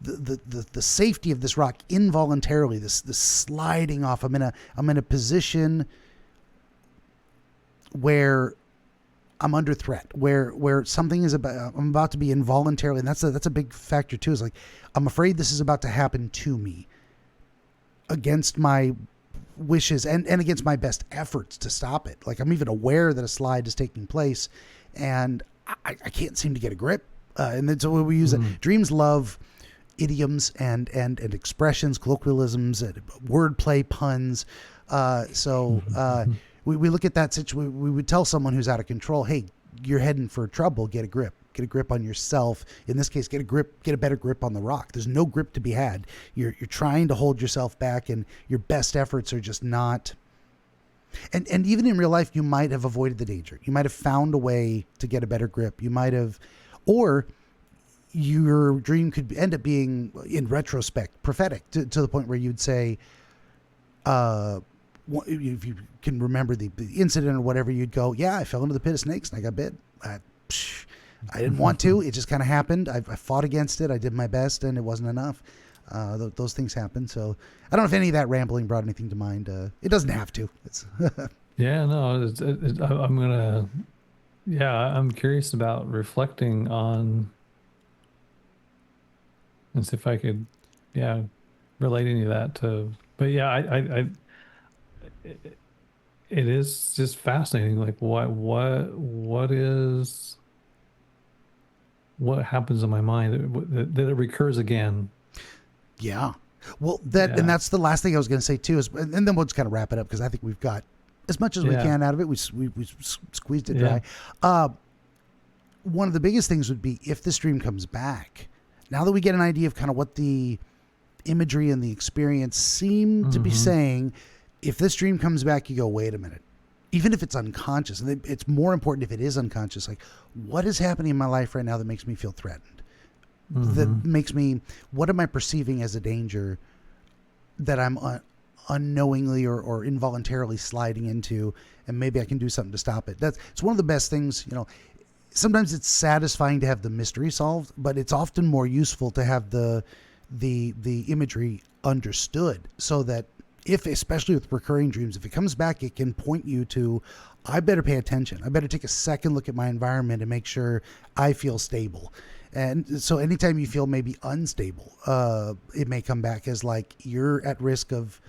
the safety of this rock involuntarily, this sliding off. I'm in a position where I'm under threat, where something is I'm about to be involuntarily, and that's a big factor too. Is like, I'm afraid this is about to happen to me, against my wishes and against my best efforts to stop it. Like, I'm even aware that a slide is taking place, and I can't seem to get a grip. And then so we use it. Dreams love idioms and expressions, colloquialisms, and wordplay, puns. We look at that situation. We would tell someone who's out of control, hey, you're heading for trouble. Get a grip. Get a grip on yourself. In this case, get a better grip on the rock. There's no grip to be had. You're trying to hold yourself back, and your best efforts are just not. And even in real life, you might have avoided the danger. You might have found a way to get a better grip. You might have, or your dream could end up being, in retrospect, prophetic to the point where you'd say, if you can remember the incident or whatever, you'd go, yeah, I fell into the pit of snakes and I got bit. I didn't want to. It just kind of happened. I fought against it. I did my best, and it wasn't enough. Those things happen. So I don't know if any of that rambling brought anything to mind. It doesn't have to. It's Yeah, no, I'm curious about reflecting on, and see if I could, relate any of that to, but yeah, it is just fascinating. Like, what happens in my mind that it recurs again. Yeah. Well, and that's the last thing I was going to say too, and then we'll just kind of wrap it up, because I think we've got as much as we can out of it. We squeezed it dry. One of the biggest things would be, if the stream comes back, now that we get an idea of kind of what the imagery and the experience seem to be saying, if this dream comes back, you go, wait a minute. Even if it's unconscious, and it's more important if it is unconscious, like, what is happening in my life right now that makes me feel threatened? That makes me, what am I perceiving as a danger that I'm unknowingly or involuntarily sliding into, and maybe I can do something to stop it. It's one of the best things, sometimes it's satisfying to have the mystery solved, but it's often more useful to have the imagery understood, so that especially with recurring dreams, if it comes back, it can point you to, I better pay attention. I better take a second look at my environment and make sure I feel stable. And so anytime you feel maybe unstable, it may come back as like you're at risk of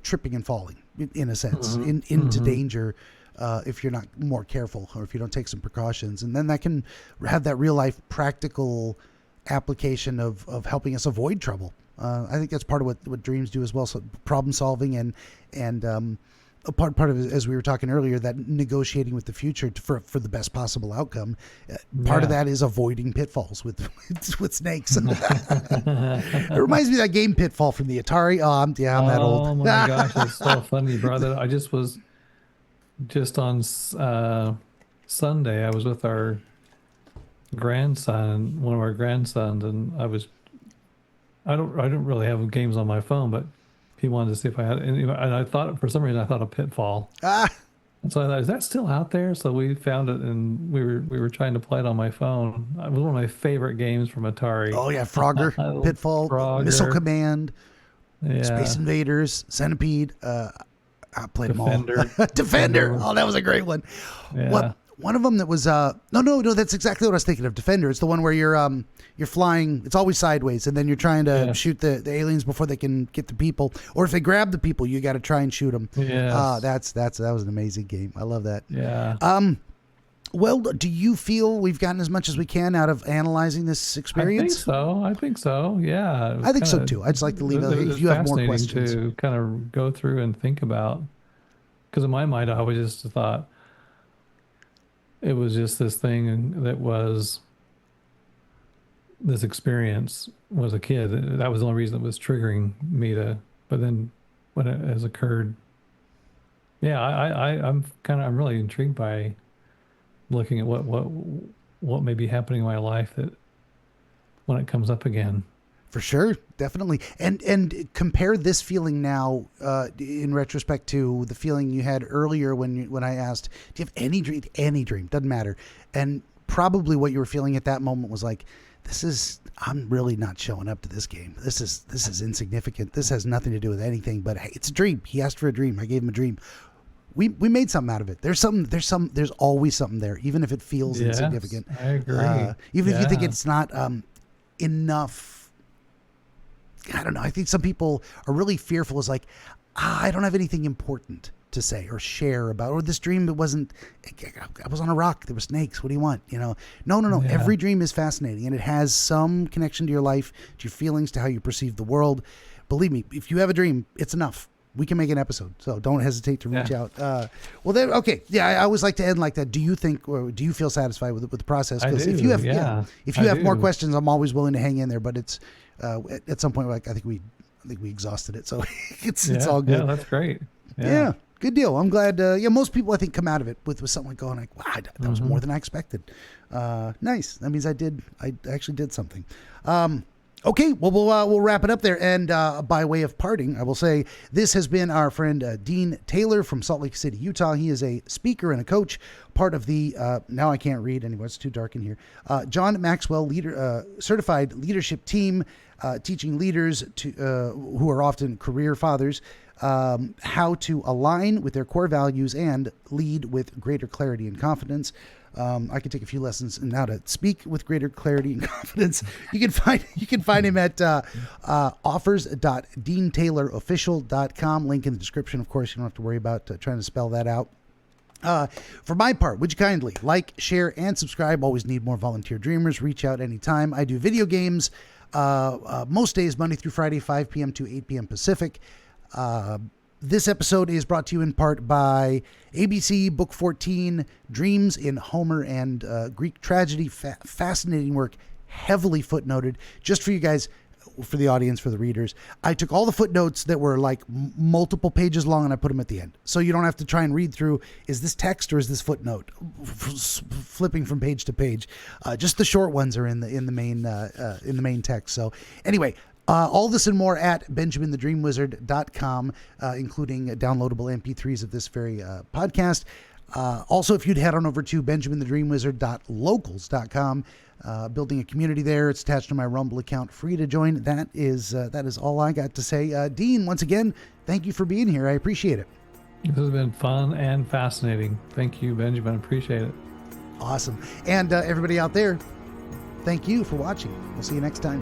tripping and falling, in a sense, into danger if you're not more careful, or if you don't take some precautions. And then that can have that real life practical application of helping us avoid trouble. I think that's part of what dreams do as well. So problem solving and a part of it, as we were talking earlier, that negotiating with the future for the best possible outcome. Part of that is avoiding pitfalls with snakes. It reminds me of that game Pitfall from the Atari. I'm that old. Oh my gosh, it's so funny you brought that up. I just on Sunday, I was with our grandson, one of our grandsons, and I don't really have games on my phone, but he wanted to see if I had, and I thought, for some reason, I thought of Pitfall. And so I thought, is that still out there? So we found it, and we were trying to play it on my phone. It was one of my favorite games from Atari. Oh yeah, Frogger, Pitfall, Frogger. Missile Command, Space Invaders, Centipede. I played them all. Defender. Oh, that was a great one. Yeah. One of them that was no, that's exactly what I was thinking of. Defender. It's the one where you're flying. It's always sideways, and then you're trying to shoot the aliens before they can get the people. Or if they grab the people, you got to try and shoot them. Yeah. That was an amazing game. I love that. Yeah. Well, do you feel we've gotten as much as we can out of analyzing this experience? I think so. Yeah. I think so too. I'd just like to leave it if you have more questions. To kind of go through and think about, because in my mind, I always just thought it was just this thing that was this experience was a kid. That was the only reason it was triggering me to, but then when it has occurred, yeah, I'm really intrigued by looking at what may be happening in my life that when it comes up again. For sure, definitely. And compare this feeling now, in retrospect, to the feeling you had earlier when I asked, do you have any dream? Any dream, doesn't matter. And probably what you were feeling at that moment was like, I'm really not showing up to this game. This is insignificant. This has nothing to do with anything, but hey, it's a dream. He asked for a dream. I gave him a dream. We made something out of it. There's always something there, even if it feels insignificant. I agree. Even if you think it's not enough. I don't know. I think some people are really fearful. Is like, I don't have anything important to say or share about, or this dream, I was on a rock, there were snakes, what do you want? No. Yeah. Every dream is fascinating, and it has some connection to your life, to your feelings, to how you perceive the world. Believe me, if you have a dream, it's enough. We can make an episode, so don't hesitate to reach out. Well, then, okay, yeah, I always like to end like that. Do you think, or do you feel satisfied with the process? Because if you have more questions, I'm always willing to hang in there. But it's at some point, like I think we exhausted it, so it's all good. Yeah, that's great. Yeah. Good deal. I'm glad. Most people I think come out of it with something like going like, wow, that was more than I expected. Nice. That means I actually did something. Okay, well, we'll wrap it up there. And by way of parting, I will say this has been our friend Dean Taylor from Salt Lake City, Utah. He is a speaker and a coach, part of the, now I can't read anymore, it's too dark in here, John Maxwell certified leadership team, teaching leaders who are often career fathers how to align with their core values and lead with greater clarity and confidence. I could take a few lessons in how to speak with greater clarity and confidence. You can find him at offers.deantayloropficial.com. Link in the description. Of course, you don't have to worry about trying to spell that out. For my part, would you kindly like, share, and subscribe? Always need more volunteer dreamers. Reach out anytime. I do video games most days, Monday through Friday, 5 p.m. to 8 p.m. Pacific. This episode is brought to you in part by ABC Book 14, Dreams in Homer and Greek Tragedy. Fascinating work, heavily footnoted. Just for you guys, for the audience, for the readers, I took all the footnotes that were like multiple pages long and I put them at the end. So you don't have to try and read through, is this text or is this footnote? Flipping from page to page. Just the short ones are in the main text. So anyway, all this and more at BenjaminTheDreamWizard.com, including downloadable MP3s of this very podcast. Also, if you'd head on over to BenjaminTheDreamWizard.locals.com, building a community there. It's attached to my Rumble account, free to join. That is all I got to say. Dean, once again, thank you for being here. I appreciate it. This has been fun and fascinating. Thank you, Benjamin. Appreciate it. Awesome. And everybody out there, thank you for watching. We'll see you next time.